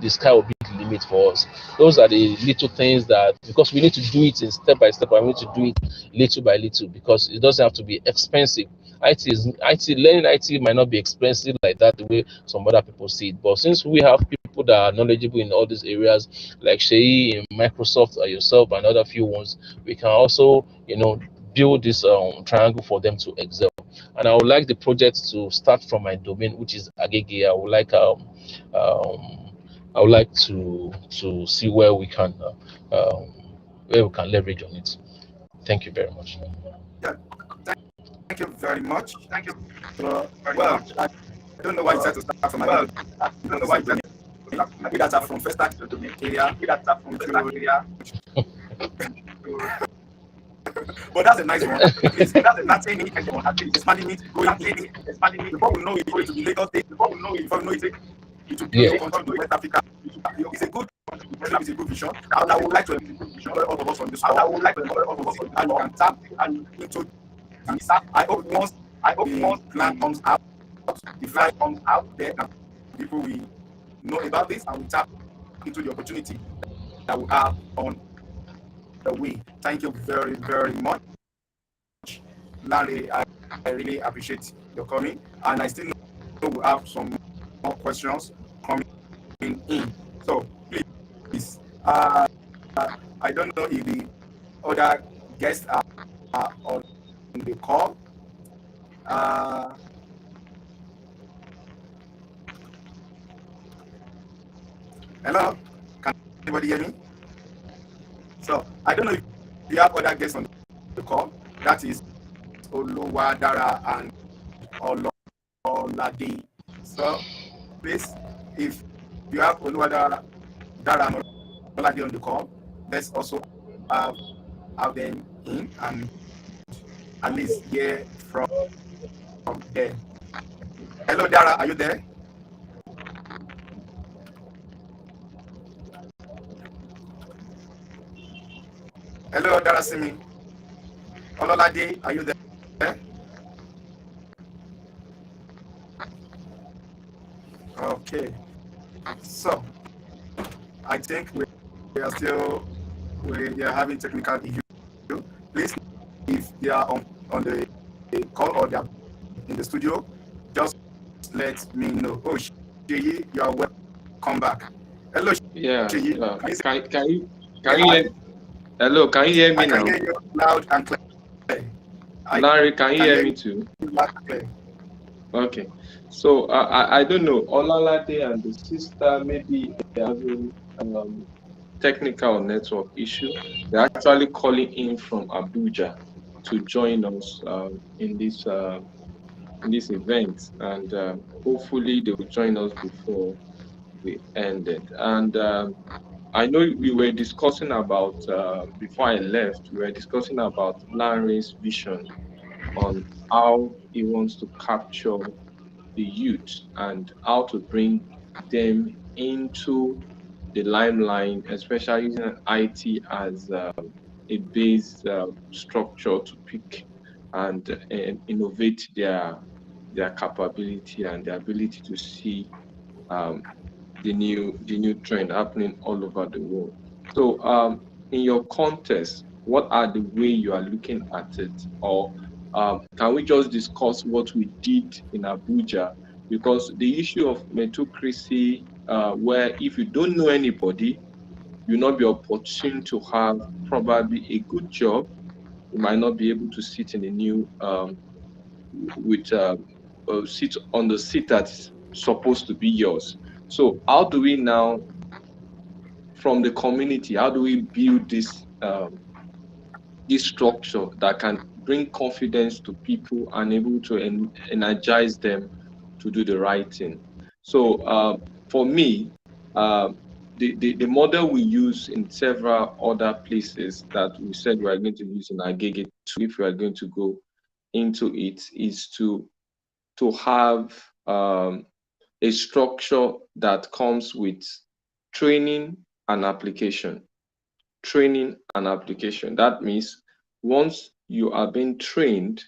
the sky will be the limit for us. Those are the little things that, because we need to do it in step by step, and we need to do it little by little, because it doesn't have to be expensive. Learning IT might not be expensive like that, the way some other people see it. But since we have people that are knowledgeable in all these areas, like Shei in Microsoft or yourself and other few ones, we can also, build this triangle for them to excel. And I would like the project to start from my domain, which is Agege. I would like to see where we can leverage on it. Thank you very much. Yeah, thank you very much. Thank you. Well, I don't know why you said to start from my domain. I don't know why you maybe that's from first start to the domain area. Maybe that's from the area. But that's a nice one. That's a thing. Expanding it, expanding it. Before we know it, it's going to be Lagos State. Before we know it, it will be control to West Africa. It's a good vision. I would like to encourage all of us on this call. I would like to encourage all of us and can tap and into this. I hope once plan comes out, the flight comes out there, and people will know about this and we tap into the opportunity that we have on the way. Thank you very, very much, Larry. I really appreciate your coming, and I still know we have some more questions coming in. So please, I don't know if the other guests are on the call. Hello, can anybody hear me? So I don't know if you have other guests on the call. That is Oluwadara and Ololade. So please, if you have Oluwadara and Ololade on the call, let's also have them in and at least hear from them. Hello, Dara, are you there? Hello, Dara Simi. Ololade, are you there? Okay. So, I think we are still we are having technical issues. Please, if they are on the call or they are in the studio, just let me know. Oh, Sheyi, you are welcome back. Hello, Yeah. Sheyi. Can you hear? Hello, can you hear me now? I can hear you loud and clear. Larry, can you hear me too? Loud and clear. Okay. So I don't know. Olalade and the sister maybe having technical network issue. They're actually calling in from Abuja to join us in this event, and hopefully they will join us before we end it. And I know we were discussing about before I left. We were discussing about Larry's vision on how he wants to capture the youth and how to bring them into the limelight, especially using IT as a base structure to pick and innovate their capability and their ability to see the new trend happening all over the world. So in your context, what are the way you are looking at it? Or can we just discuss what we did in Abuja? Because the issue of meritocracy, where if you don't know anybody, you'll not be opportune to have probably a good job. You might not be able to sit in a new sit on the seat that's supposed to be yours. So how do we now, from the community, how do we build this this structure that can bring confidence to people and able to energize them to do the right thing? So for me, the model we use in several other places that we said we are going to use in Agege, if we are going to go into it, is to have a structure that comes with training and application. Training and application. That means once you are being trained,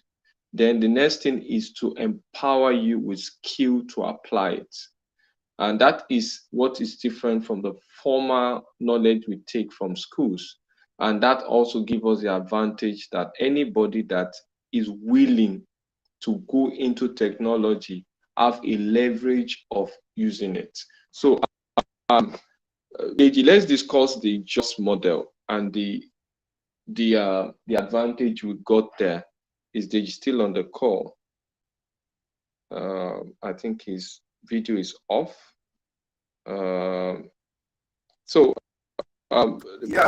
then the next thing is to empower you with skill to apply it. And that is what is different from the formal knowledge we take from schools. And that also gives us the advantage that anybody that is willing to go into technology have a leverage of using it. So Deji, let's discuss the JOS model and the advantage we got there. Is Deji still on the call? I think his video is off. Yeah,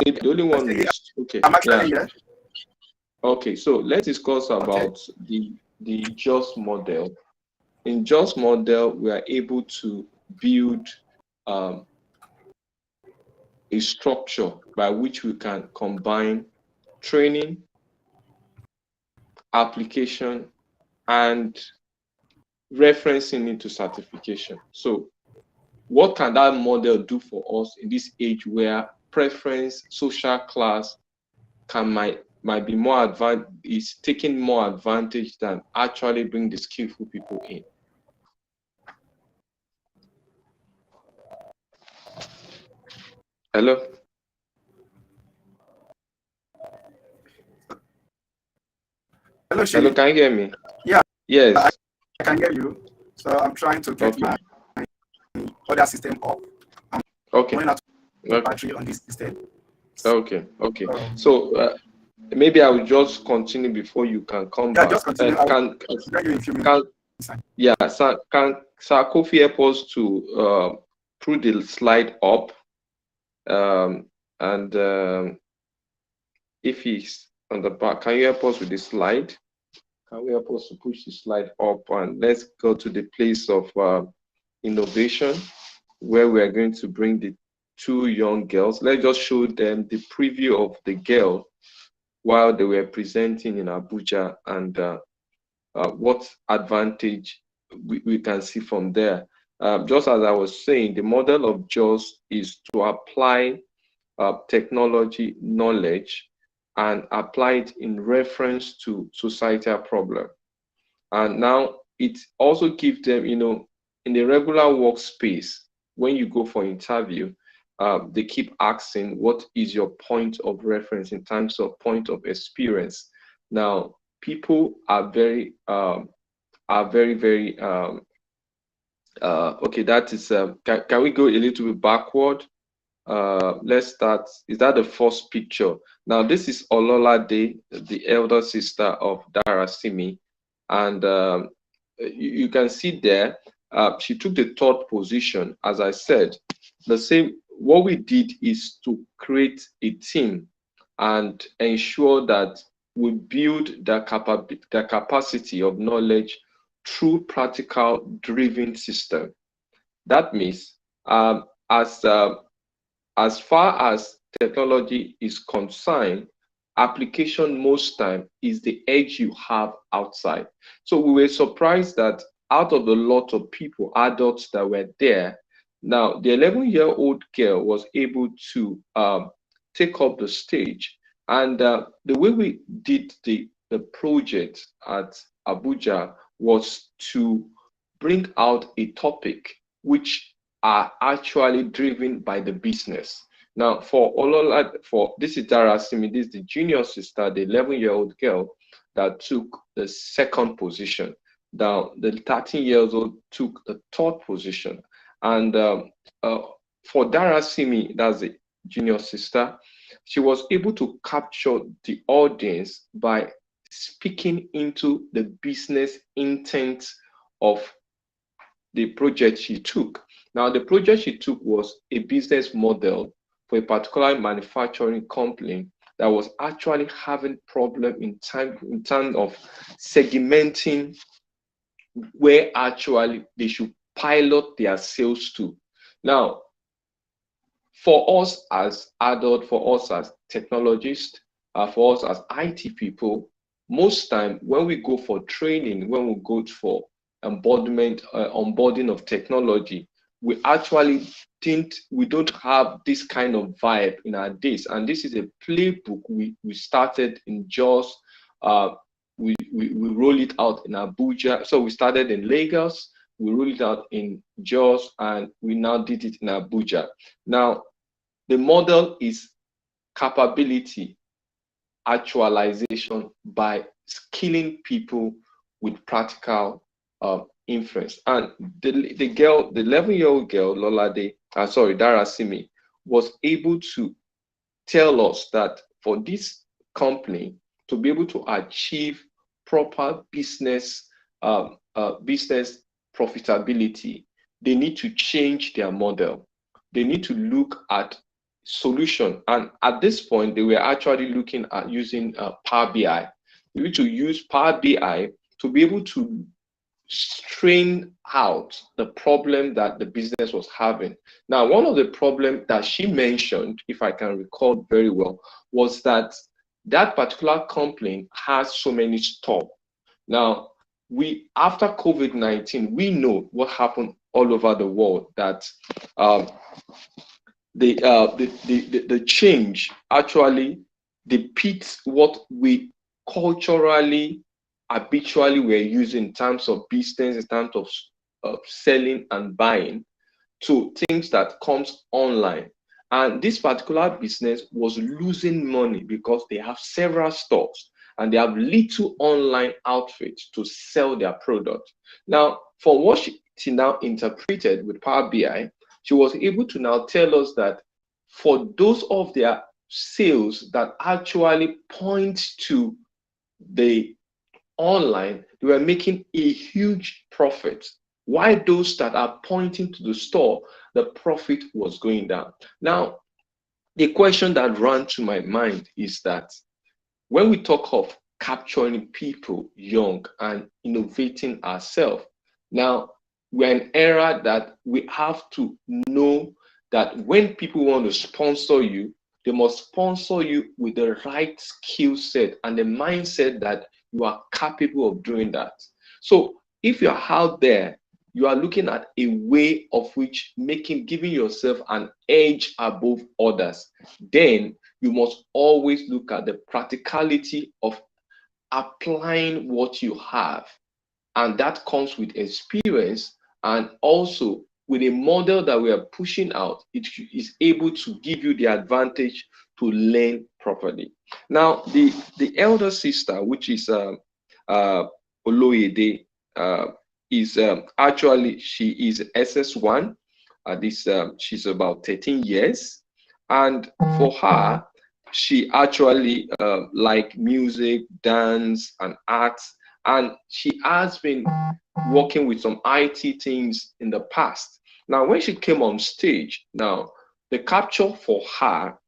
the only one is okay. I'm actually here. Okay, so let's discuss about the JOS model. In JOS model, we are able to build a structure by which we can combine training, application, and referencing into certification. So what can that model do for us in this age where preference, social class might be more advanced, is taking more advantage than actually bring the skillful people in? Hello? Hello, Hello, can you hear me? Yeah. Yes. I can hear you. So I'm trying to get my other system up. I'm going out to battery on this system. Okay. So maybe I will just continue before you can come back. Just continue. Can Sir Kofi help us to put the slide up? If he's on the back, can you help us with the slide? Can we help us to push the slide up, and let's go to the place of innovation, where we are going to bring the two young girls. Let's just show them the preview of the girl while they were presenting in Abuja, and what advantage we can see from there. Just as I was saying, the model of JAWS is to apply technology knowledge and apply it in reference to societal problem. And now it also gives them, you know, in the regular workspace, when you go for interview, they keep asking, what is your point of reference in terms of point of experience? Now, people are very, very, okay, that is, can we go a little bit backward? Let's start. Is that the first picture? Now, this is Ololade, the elder sister of Darasimi. And you can see there, she took the third position. As I said, the same, what we did is to create a team and ensure that we build the capacity of knowledge through practical driven system. That means as far as technology is concerned, application most time is the edge you have outside. So we were surprised that out of the lot of people, adults that were there, now the 11-year-old girl was able to take up the stage. And the way we did the project at Abuja was to bring out a topic which are actually driven by the business. Now, for Olola, this is Darasimi, this is the junior sister, the 11-year-old girl that took the second position. Now, the 13-year-old took the third position. And for Darasimi, that's the junior sister, she was able to capture the audience by speaking into the business intent of the project she took. Now, the project she took was a business model for a particular manufacturing company that was actually having problem in terms of segmenting where actually they should pilot their sales to. Now, for us as adults, for us as technologists, for us as IT people, most time when we go for training, when we go for onboarding of technology, we actually we don't have this kind of vibe in our days. And this is a playbook we started in JAWS. We roll it out in Abuja. So we started in Lagos, we rolled it out in JAWS, and we now did it in Abuja. Now, the model is capability actualization by skilling people with practical inference. And the girl, the 11-year-old girl, Darasimi, was able to tell us that for this company to be able to achieve proper business profitability, they need to change their model. They need to look at solution. And at this point, they were actually looking at using Power BI. They need to use Power BI to be able to strain out the problem that the business was having. Now, one of the problems that she mentioned, if I can recall very well, was that that particular company has so many stores. Now, after COVID-19, we know what happened all over the world, that the change actually depicts what we culturally, habitually we're using in terms of business, in terms of selling and buying, to things that comes online. And this particular business was losing money because they have several stores and they have little online outfits to sell their product. Now, for what she now interpreted with Power BI, she was able to now tell us that for those of their sales that actually point to the online, they were making a huge profit. While those that are pointing to the store, the profit was going down. Now, the question that ran to my mind is that when we talk of capturing people young and innovating ourselves, now we're in an era that we have to know that when people want to sponsor you, They must sponsor you with the right skill set and the mindset that you are capable of doing that. So if you're out there, you are looking at a way of which giving yourself an edge above others, then you must always look at the practicality of applying what you have. And that comes with experience, and also with a model that we are pushing out, it is able to give you the advantage to learn properly. Now, the elder sister, which is Oloyede, is actually, she is SS1. She's about 13 years, and for her, she actually like music, dance, and arts, and she has been working with some IT things in the past. Now, when she came on stage, now the capture for her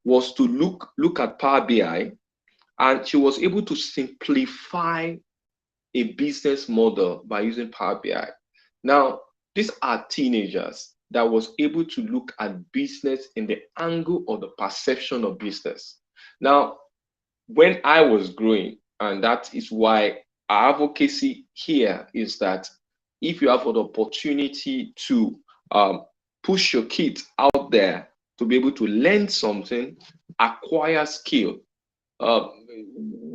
was to look at Power BI, and she was able to simplify a business model by using Power BI. Now, these are teenagers that was able to look at business in the angle of the perception of business. Now, when I was growing, and that is why our advocacy here is that if you have an opportunity to push your kids out there to be able to learn something, acquire skill.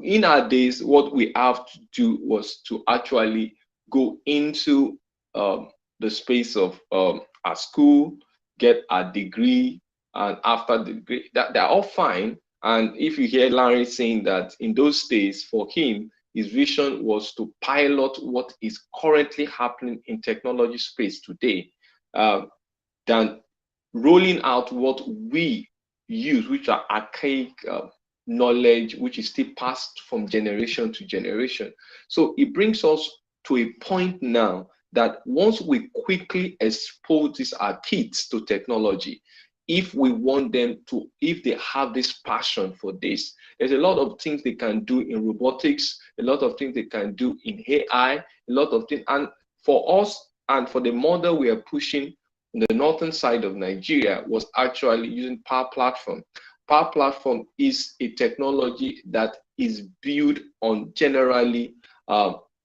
In our days, what we have to do was to actually go into the space of our school, get a degree, and after the degree, that they're all fine. And if you hear Larry saying that in those days, for him, his vision was to pilot what is currently happening in technology space today, than rolling out what we use, which are archaic knowledge, which is still passed from generation to generation. So it brings us to a point now that once we quickly expose our kids to technology, if we want them to, if they have this passion for this, there's a lot of things they can do in robotics, a lot of things they can do in AI, a lot of things. And for us, and for the model we are pushing in the northern side of Nigeria, was actually using Power Platform. Power Platform is a technology that is built on generally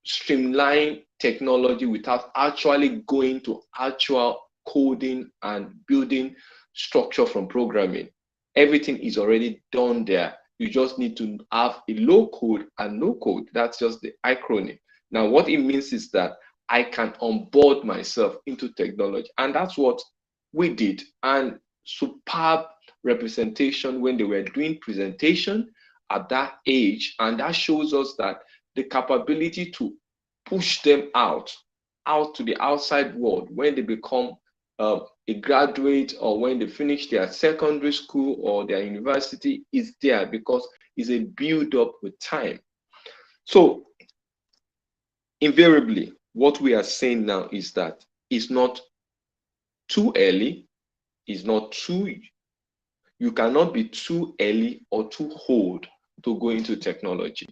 streamlined technology without actually going to actual coding and building structure from programming. Everything is already done there. You just need to have a low code and no code. That's just the acronym. Now, what it means is that I can onboard myself into technology. And that's what we did. And superb representation when they were doing presentation at that age. And that shows us that the capability to push them out to the outside world when they become a graduate, or when they finish their secondary school or their university, is there because it's a build up with time. So invariably, what we are saying now is that it's not too early, it's not too, you cannot be too early or too old to go into technology.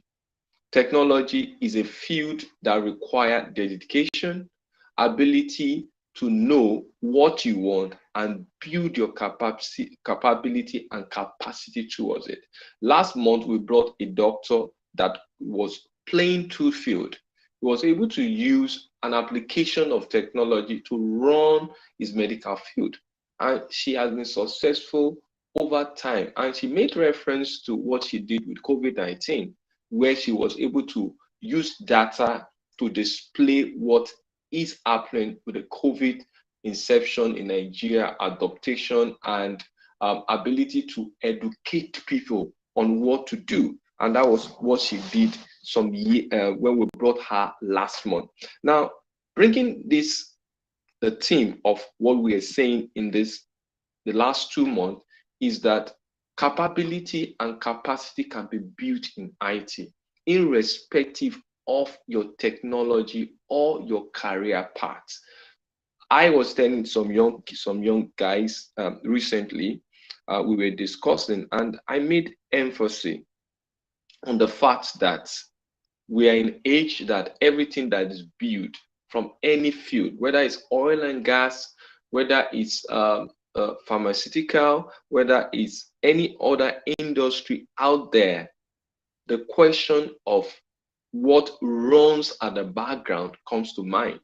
Technology is a field that requires dedication, ability to know what you want, and build your capability and capacity towards it. Last month, we brought a doctor that was playing two field. He was able to use an application of technology to run his medical field. And she has been successful over time. And she made reference to what she did with COVID-19, where she was able to use data to display what is happening with the COVID inception in Nigeria, adaptation, and ability to educate people on what to do. And that was what she did when we brought her last month. Now, bringing this, the theme of what we are saying in the last 2 months, is that capability and capacity can be built in IT, irrespective of your technology or your career path. I was telling some young guys recently, we were discussing, and I made emphasis on the fact that we are in an age that everything that is built from any field, whether it's oil and gas, whether it's pharmaceutical, whether it's any other industry out there, the question of what runs at the background comes to mind.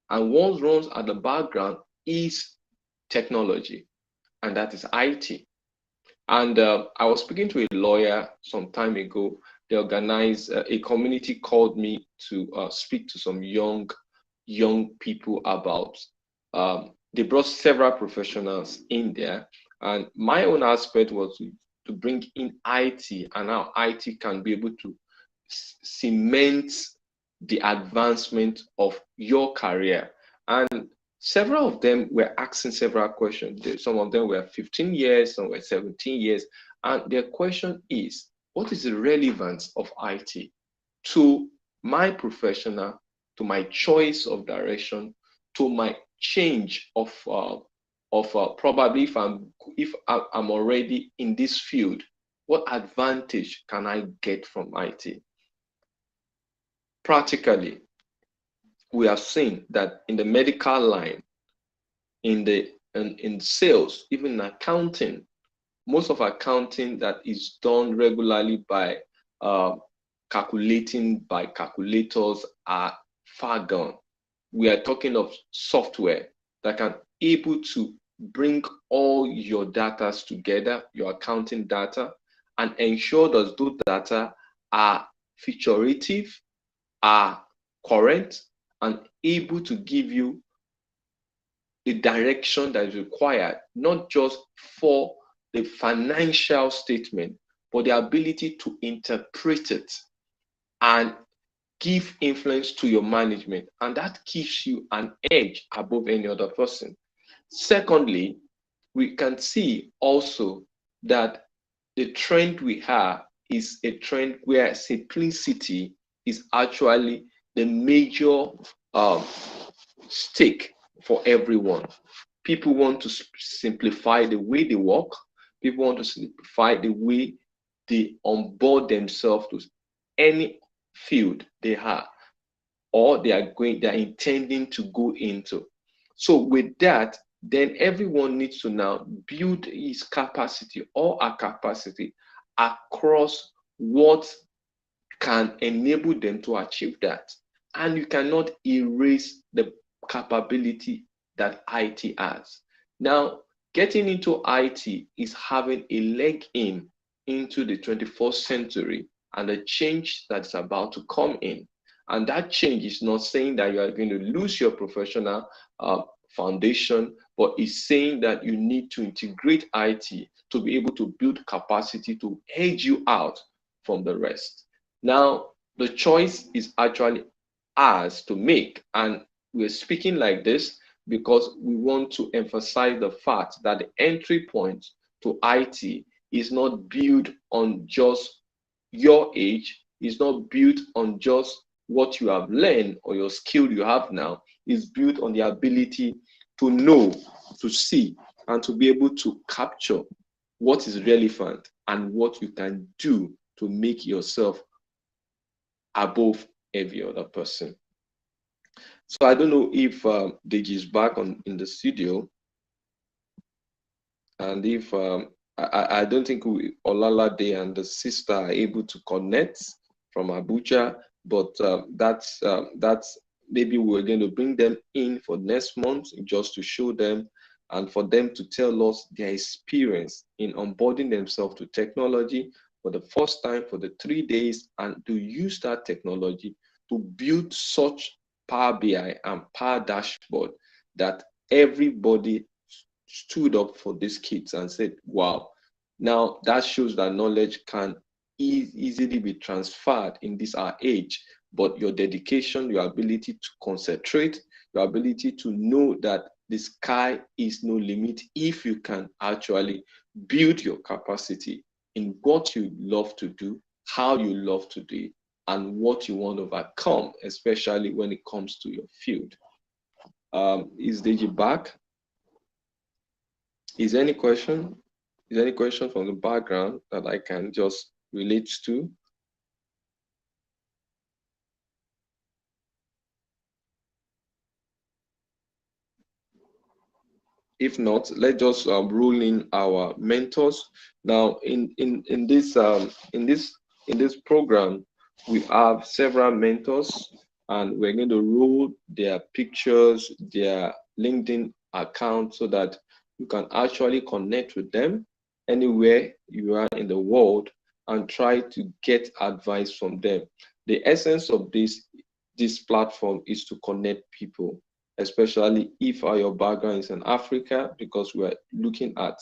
And what runs at the background is technology, and that is IT. And I was speaking to a lawyer some time ago. They organized a community called me to speak to some young people about. They brought several professionals in there, and my own aspect was to bring in IT and how IT can be able to cement the advancement of your career. And several of them were asking several questions. Some of them were 15 years, some were 17 years. And their question is, what is the relevance of IT to my professional, to my choice of direction, to my change of probably if I'm already in this field, what advantage can I get from IT? Practically, we have seen that in the medical line, in sales, even in accounting, most of accounting that is done regularly by calculating by calculators are far gone. We are talking of software that can able to bring all your data together, your accounting data, and ensure that those data are featurative, are current, and able to give you the direction that is required, not just for the financial statement, but the ability to interpret it and give influence to your management. And that gives you an edge above any other person. Secondly, we can see also that the trend we have is a trend where simplicity is actually the major stake for everyone. People want to simplify the way they work. People want to simplify the way they onboard themselves to any field they have, or they are intending to go into. So with that, then everyone needs to now build his capacity or a capacity across what can enable them to achieve that. And you cannot erase the capability that IT has. Now, getting into IT is having a leg into the 21st century and the change that's about to come in. And that change is not saying that you are going to lose your professional foundation, but it's saying that you need to integrate IT to be able to build capacity to edge you out from the rest. Now, the choice is actually ours to make, and we're speaking like this because we want to emphasize the fact that the entry point to IT is not built on just your age, is not built on just what you have learned or your skill you have now. Is built on the ability to know, to see, and to be able to capture what is relevant and what you can do to make yourself above every other person. So I don't know if Deji is back in the studio, and if I don't think Olalade and the sister are able to connect from Abuja, but that's maybe we're going to bring them in for next month just to show them and for them to tell us their experience in onboarding themselves to technology for the first time for the 3 days, and to use that technology to build such Power BI and Power Dashboard that everybody stood up for these kids and said, wow. Now that shows that knowledge can easily be transferred in this our age, but your dedication, your ability to concentrate, your ability to know that the sky is no limit if you can actually build your capacity in what you love to do, how you love to do it, and what you want to overcome, especially when it comes to your field. Is Deji back? Is there any question? Is there any question from the background that I can just relate to? If not, let's just roll in our mentors. Now, in this program, we have several mentors, and we're going to roll their pictures, their LinkedIn account, so that you can actually connect with them anywhere you are in the world and try to get advice from them. The essence of this platform is to connect people, especially if your background is in Africa, because we're looking at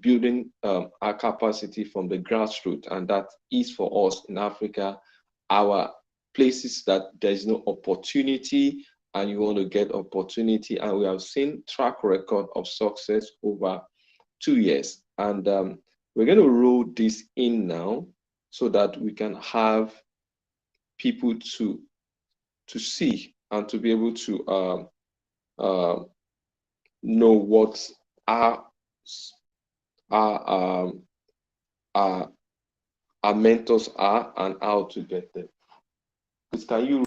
building our capacity from the grassroots, and that is for us in Africa, our places that there's no opportunity and you want to get opportunity. And we have seen track record of success over 2 years. And we're going to roll this in now so that we can have people to see and to be able to know what our mentors are and how to get them. Please, can you?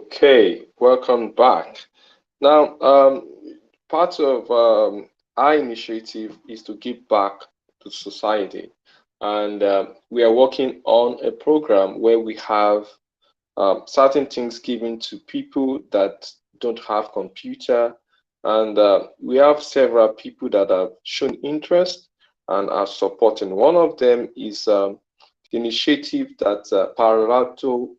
Okay, welcome back. Now, part of our initiative is to give back to society, and we are working on a program where we have certain things given to people that don't have computer, and we have several people that have shown interest and are supporting. One of them is the initiative that Paralato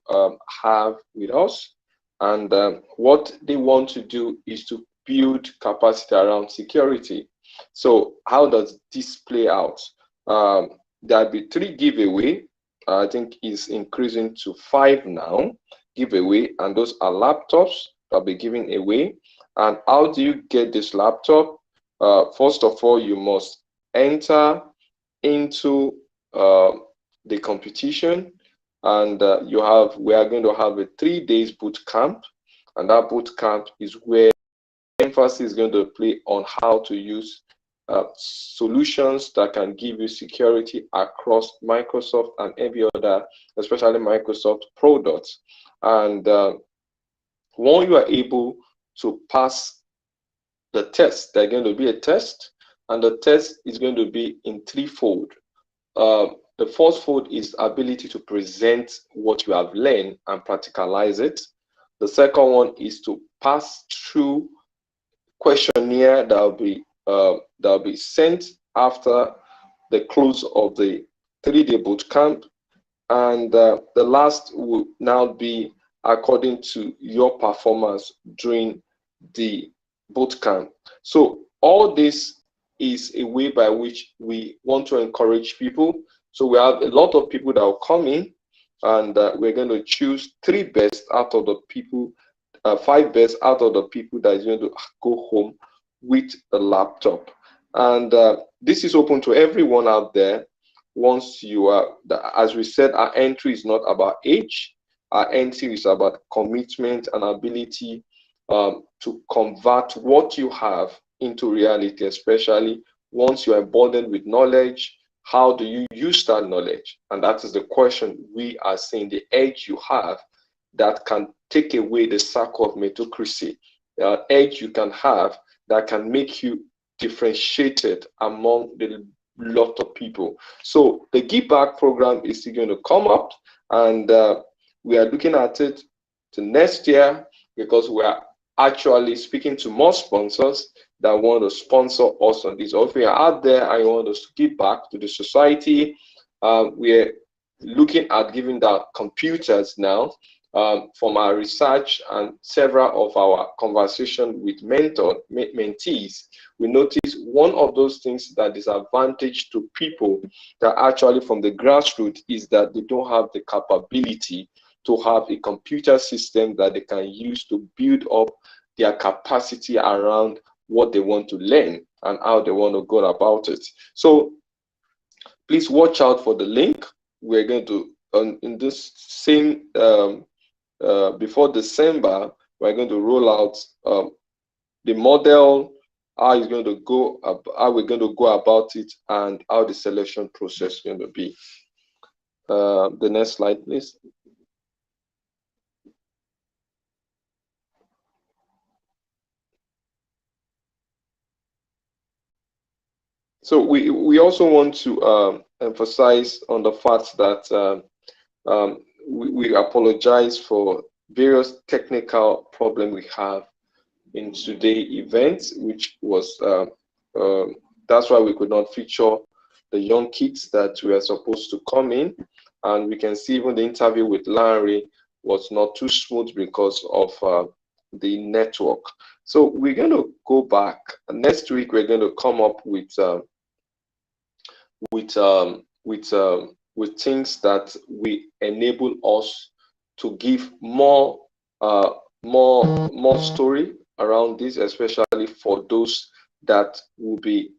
have with us, and what they want to do is to build capacity around security. So how does this play out? There'll be 3 giveaway. I think is increasing to 5 now, giveaway, and those are laptops that will be given away. And how do you get this laptop? First of all, you must enter into the competition, and we are going to have a 3 days boot camp, and that boot camp is where emphasis is going to play on how to use solutions that can give you security across Microsoft and every other, especially Microsoft products. And when you are able to pass the test, there's going to be a test, and the test is going to be in 3-fold. The first fold is ability to present what you have learned and practicalize it. The second one is to pass through questionnaire that will be sent after the close of the 3-day boot camp, and the last will now be according to your performance during the boot camp. So all this is a way by which we want to encourage people. So we have a lot of people that will come in, and we're going to choose 3 best out of the people, 5 best out of the people that is going to go home with a laptop. And this is open to everyone out there. Once you are, as we said, our entry is not about age. Our entry is about commitment and ability to convert what you have into reality, especially once you are burdened with knowledge. How do you use that knowledge? And that is the question we are saying, the edge you have that can take away the circle of meritocracy, edge you can have that can make you differentiated among the lot of people. So the Give Back program is still going to come up, and we are looking at it to next year, because we are actually speaking to more sponsors that want to sponsor us on this. Or if you are out there and you want us to give back to the society, we're looking at giving out computers now. From our research and several of our conversation with mentees, we notice one of those things that is advantage to people that actually from the grassroots is that they don't have the capability to have a computer system that they can use to build up their capacity around what they want to learn and how they want to go about it. So please watch out for the link. We're going to, in this same, before December, we're going to roll out the model, how we're going to go about it, and how the selection process is going to be. The next slide, please. So we also want to emphasize on the fact that we apologize for various technical problems we have in today's event, which was that's why we could not feature the young kids that were supposed to come in, and we can see even the interview with Larry was not too smooth because of the network. So we're going to go back next week. We're going to come up with things that will enable us to give more story around this, especially for those that will be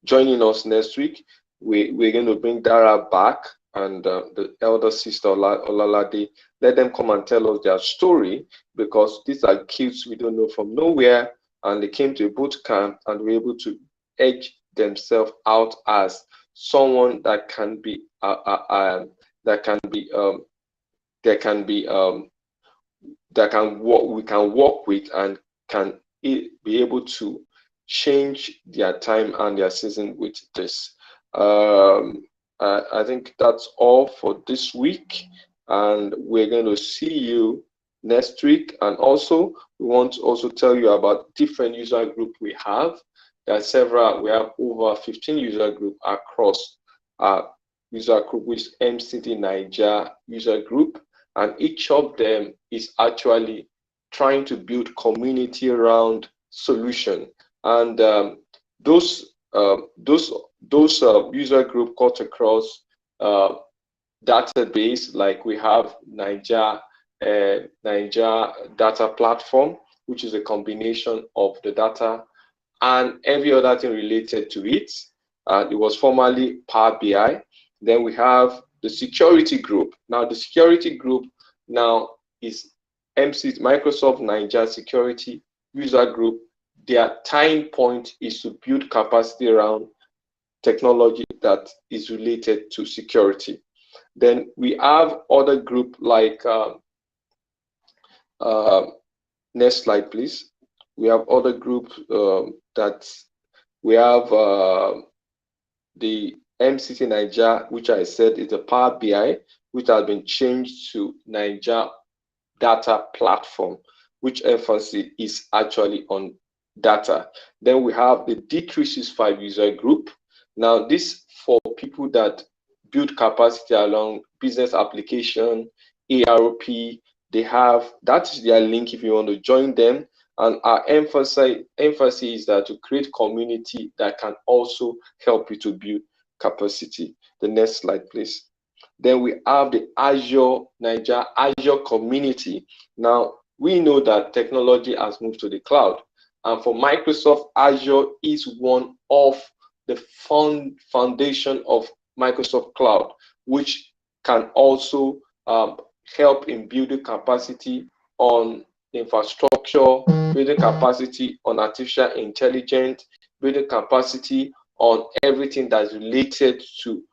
joining us next week. We're going to bring Dara back, and the elder sister Olalade. Let them come and tell us their story, because these are kids we don't know from nowhere, and they came to a boot camp and were able to edge themselves out as someone that can be that can work, we can work with, and can be able to change their time and their season with this. I think that's all for this week, and we're going to see you next week. And also, we want to also tell you about different user group we have. There are several. We have over 15 user group across our user group, which is MCTNAIJA user group, and each of them is actually trying to build community around solution. And those user group cut across database, like we have Naija data platform, which is a combination of the data and every other thing related to it. It was formerly Power BI. Then we have the security group. Now the security group now is Microsoft Naija Security User Group. Their time point is to build capacity around technology that is related to security. Then we have other group like, next slide, please. We have other group that we have the MCTNAIJA, which I said is a Power BI, which has been changed to Naija Data Platform, which emphasis is actually on data. Then we have the D365 user group. Now this for people that build capacity along business application, ARP. They have, that is their link if you want to join them. And our emphasis is that to create community that can also help you to build capacity. The next slide, please. Then we have the Naija Azure community. Now we know that technology has moved to the cloud, and for Microsoft, Azure is one of the foundation of Microsoft Cloud, which can also help in building capacity on infrastructure, building capacity on artificial intelligence, building capacity on everything that's related to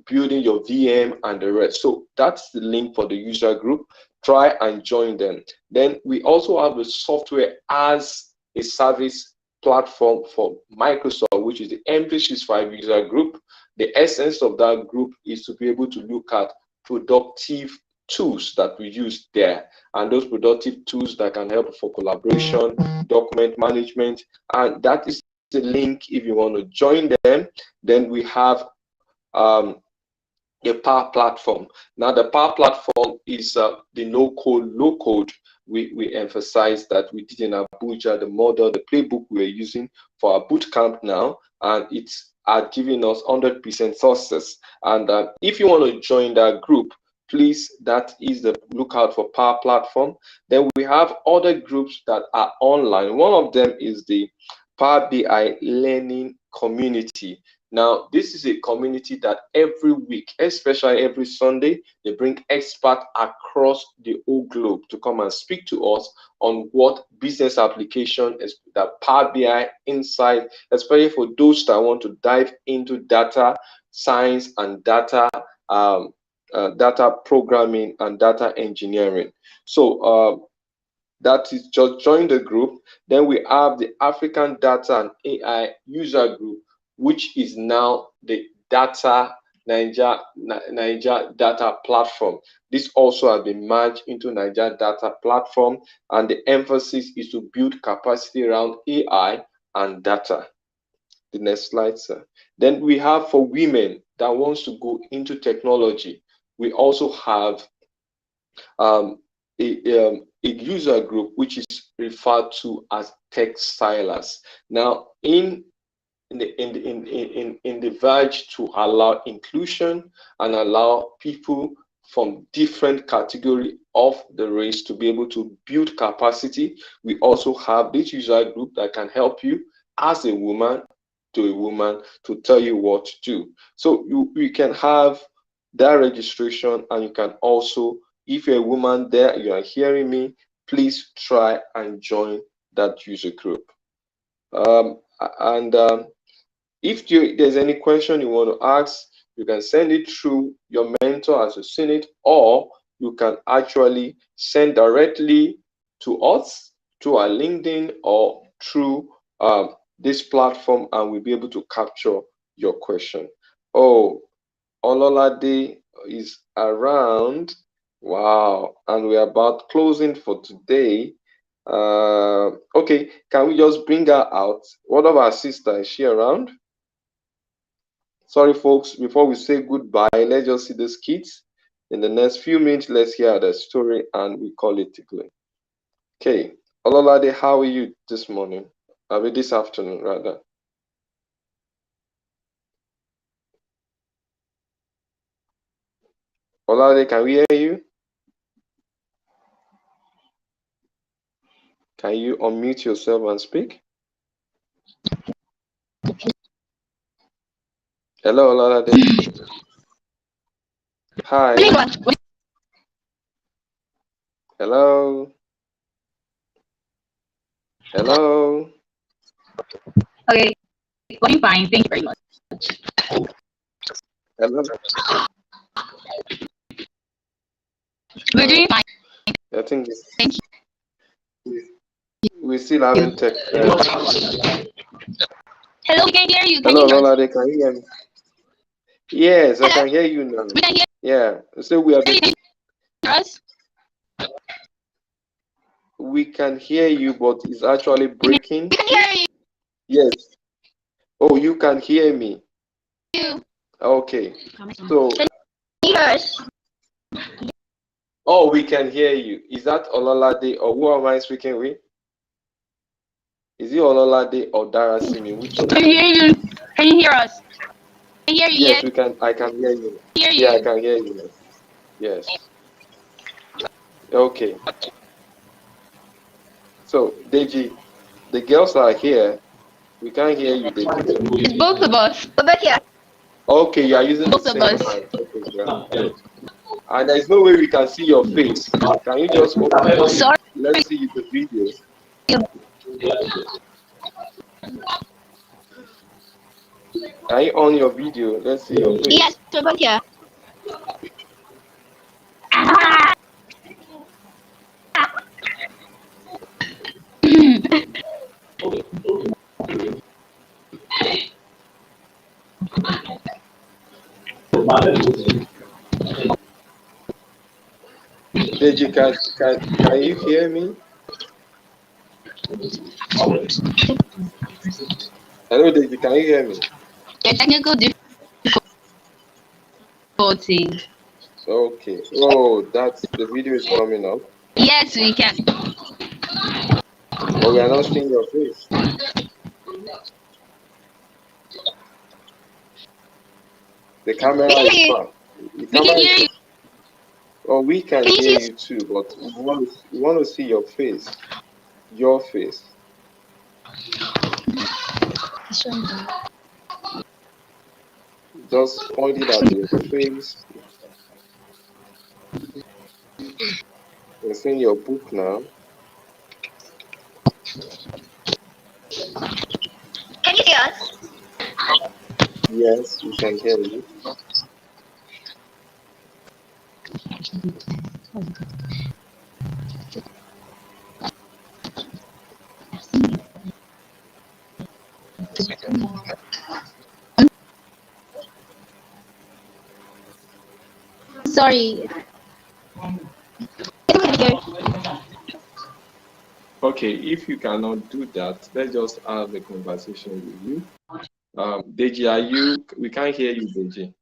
building your VM and the rest. So that's the link for the user group. Try and join them. Then we also have the software as a service platform for Microsoft, which is the M365 user group. The essence of that group is to be able to look at productive tools that we use there, and those productive tools that can help for collaboration, document management, and that is the link if you want to join them. Then we have the Power Platform. Now the Power Platform is the no-code, low-code. We emphasize that we did in Abuja, the model, the playbook we're using for our bootcamp now, and it's giving us 100% success. And if you want to join that group, please, that is the lookout for Power Platform. Then we have other groups that are online. One of them is the Power BI Learning Community. Now, this is a community that every week, especially every Sunday, they bring experts across the whole globe to come and speak to us on what business application is that Power BI inside, especially for those that want to dive into data science and data data programming and data engineering. So that is, just join the group. Then we have the African Data and AI User Group, which is now the Naija Data Platform. This also has been merged into Naija Data Platform, and the emphasis is to build capacity around AI and data. The next slide, sir. Then we have for women that wants to go into technology, we also have a user group which is referred to as Textilers. Now, in the verge to allow inclusion and allow people from different category of the race to be able to build capacity, we also have this user group that can help you as a woman to tell you what to do. So you can have that registration, and you can also, if you're a woman there, you are hearing me, please try and join that user group. If there's any question you want to ask, you can send it through your mentor as you've seen it, or you can actually send directly to us through our LinkedIn or through this platform, and we'll be able to capture your question. Oh, Ololade is around. Wow, and we're about closing for today. Okay, can we just bring her out? What of our sister? Is she around? Sorry, folks, before we say goodbye, let's just see the skits. In the next few minutes, let's hear the story and we call it tickling. Okay, Ololade, how are you this morning? This afternoon, rather. Ololade, can we hear you? Can you unmute yourself and speak? Hello, Ololade. Hi. Hello. Hello. Okay, going fine. Thank you very much. Hello. We're doing fine. I think Thank we still haven't tech. Hello, we can hear you. Can Hello, you hear us? Ololade, can you hear me? Yes, I can hear you now. We can hear Yeah, so we have. us. We can hear you, but it's actually breaking. We can hear you. Yes. Oh, you can hear me. Okay. So. Can you hear us? Oh, we can hear you. Is that Ololade or who am I speaking with? Is it Ololade or Darasimi? Which one? Can you hear you? Can you hear us? Can you hear you? Yes, we can. I can hear you. Hear you. Yeah, I can hear you. Yes. Okay. So, Deji, the girls are here. We can't hear you, Deji. It's both of us. We're back here. Okay, you are using Both the of same us. mic. Okay, and there's no way we can see your face. Can you just open? Sorry. Let's see the video. Can you on your video? Let's see your face. Yes, we're back here. Deji, can you hear me? Hello, Deji, can you hear me? Technical difficulty. Okay. Oh, that's the video is coming up. Yes, we can. But we are not seeing your face. The camera is far. We can hear you. Oh, we can hear you too, but we want to see your face. Your face. Just point it at your face. We're seeing your book now. Can you hear us? Yes, we can hear you. Sorry. Okay, if you cannot do that, let's just have a conversation with you. Deji, we can't hear you, Deji.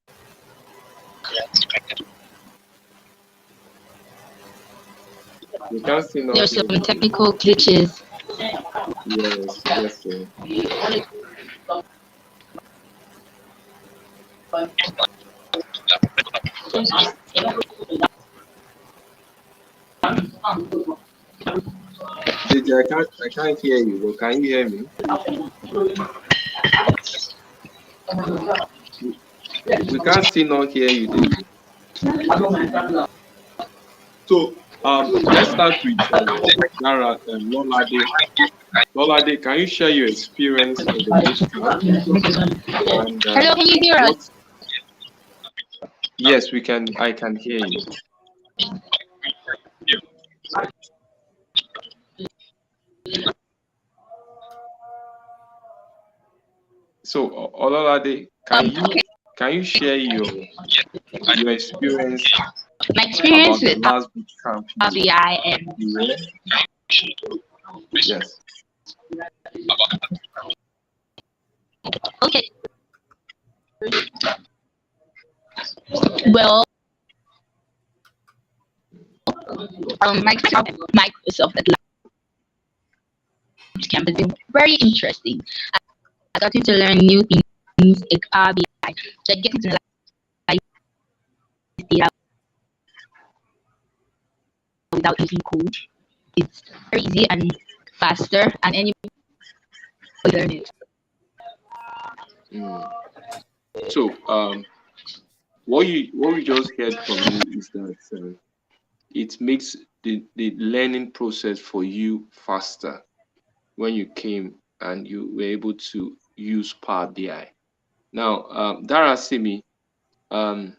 We can't see nothing. There's some technical glitches. Yes, sir. Deji, I can't hear you, but can you hear me? We can't see nor hear you, Deji. So let's start with Dara and Lolade. Lolade, can you share your experience in the book? And, Hello, can you hear us? Yes, we can. I can hear you. So, Ololade, can you share your experience My experience about the with last boot camp Power BI and you were? Yes. okay. Well, my experience with Microsoft at Launch Camp has been very interesting. I got to learn new things like Power BI, like getting to analyze data without using code. It's very easy and faster, and anybody learn it. So, what we just heard from you is that it makes the learning process for you faster when you came and you were able to use Power BI. Now, Darasimi, when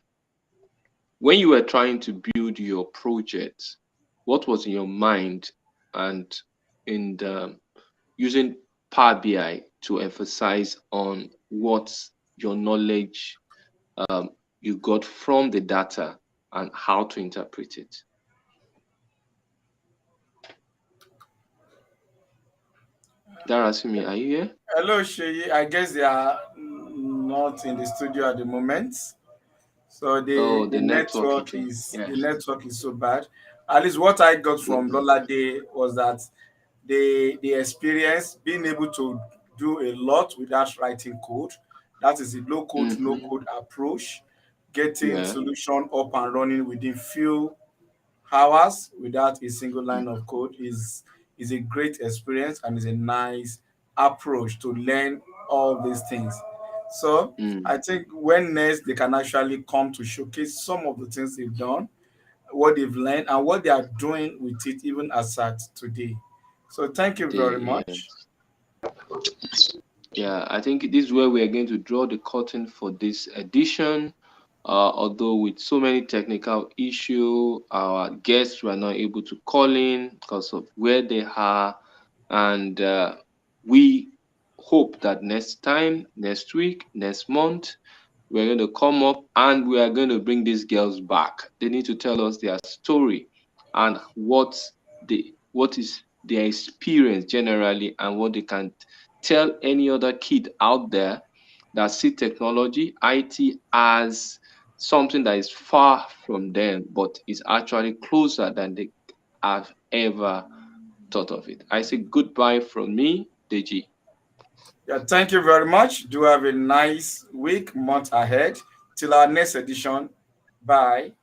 you were trying to build your project, what was in your mind and in using Power BI to emphasize on what your knowledge you got from the data and how to interpret it? Darasimi, are you here? Hello, Sheyi. I guess they are not in the studio at the moment. So Oh, the the network network again. is Yeah. the network is so bad. At least what I got from Lola Day was that the experience being able to do a lot without writing code. That is the low code, no code approach, getting Yeah. solution up and running within few hours without a single line of code is a great experience and is a nice approach to learn all these things. So I think when next they can actually come to showcase some of the things they've done, what they've learned, and what they are doing with it, even as at today. So thank you very much. Yeah, I think this is where we are going to draw the curtain for this edition. Although with so many technical issues, our guests were not able to call in because of where they are, and we hope that next time, next week, next month, we're going to come up and we are going to bring these girls back. They need to tell us their story and what is their experience generally and what they can tell any other kid out there that see technology, IT as something that is far from them, but is actually closer than they have ever thought of it. I say goodbye from me, Deji. Yeah, thank you very much. Do have a nice week, month ahead. Till our next edition. Bye.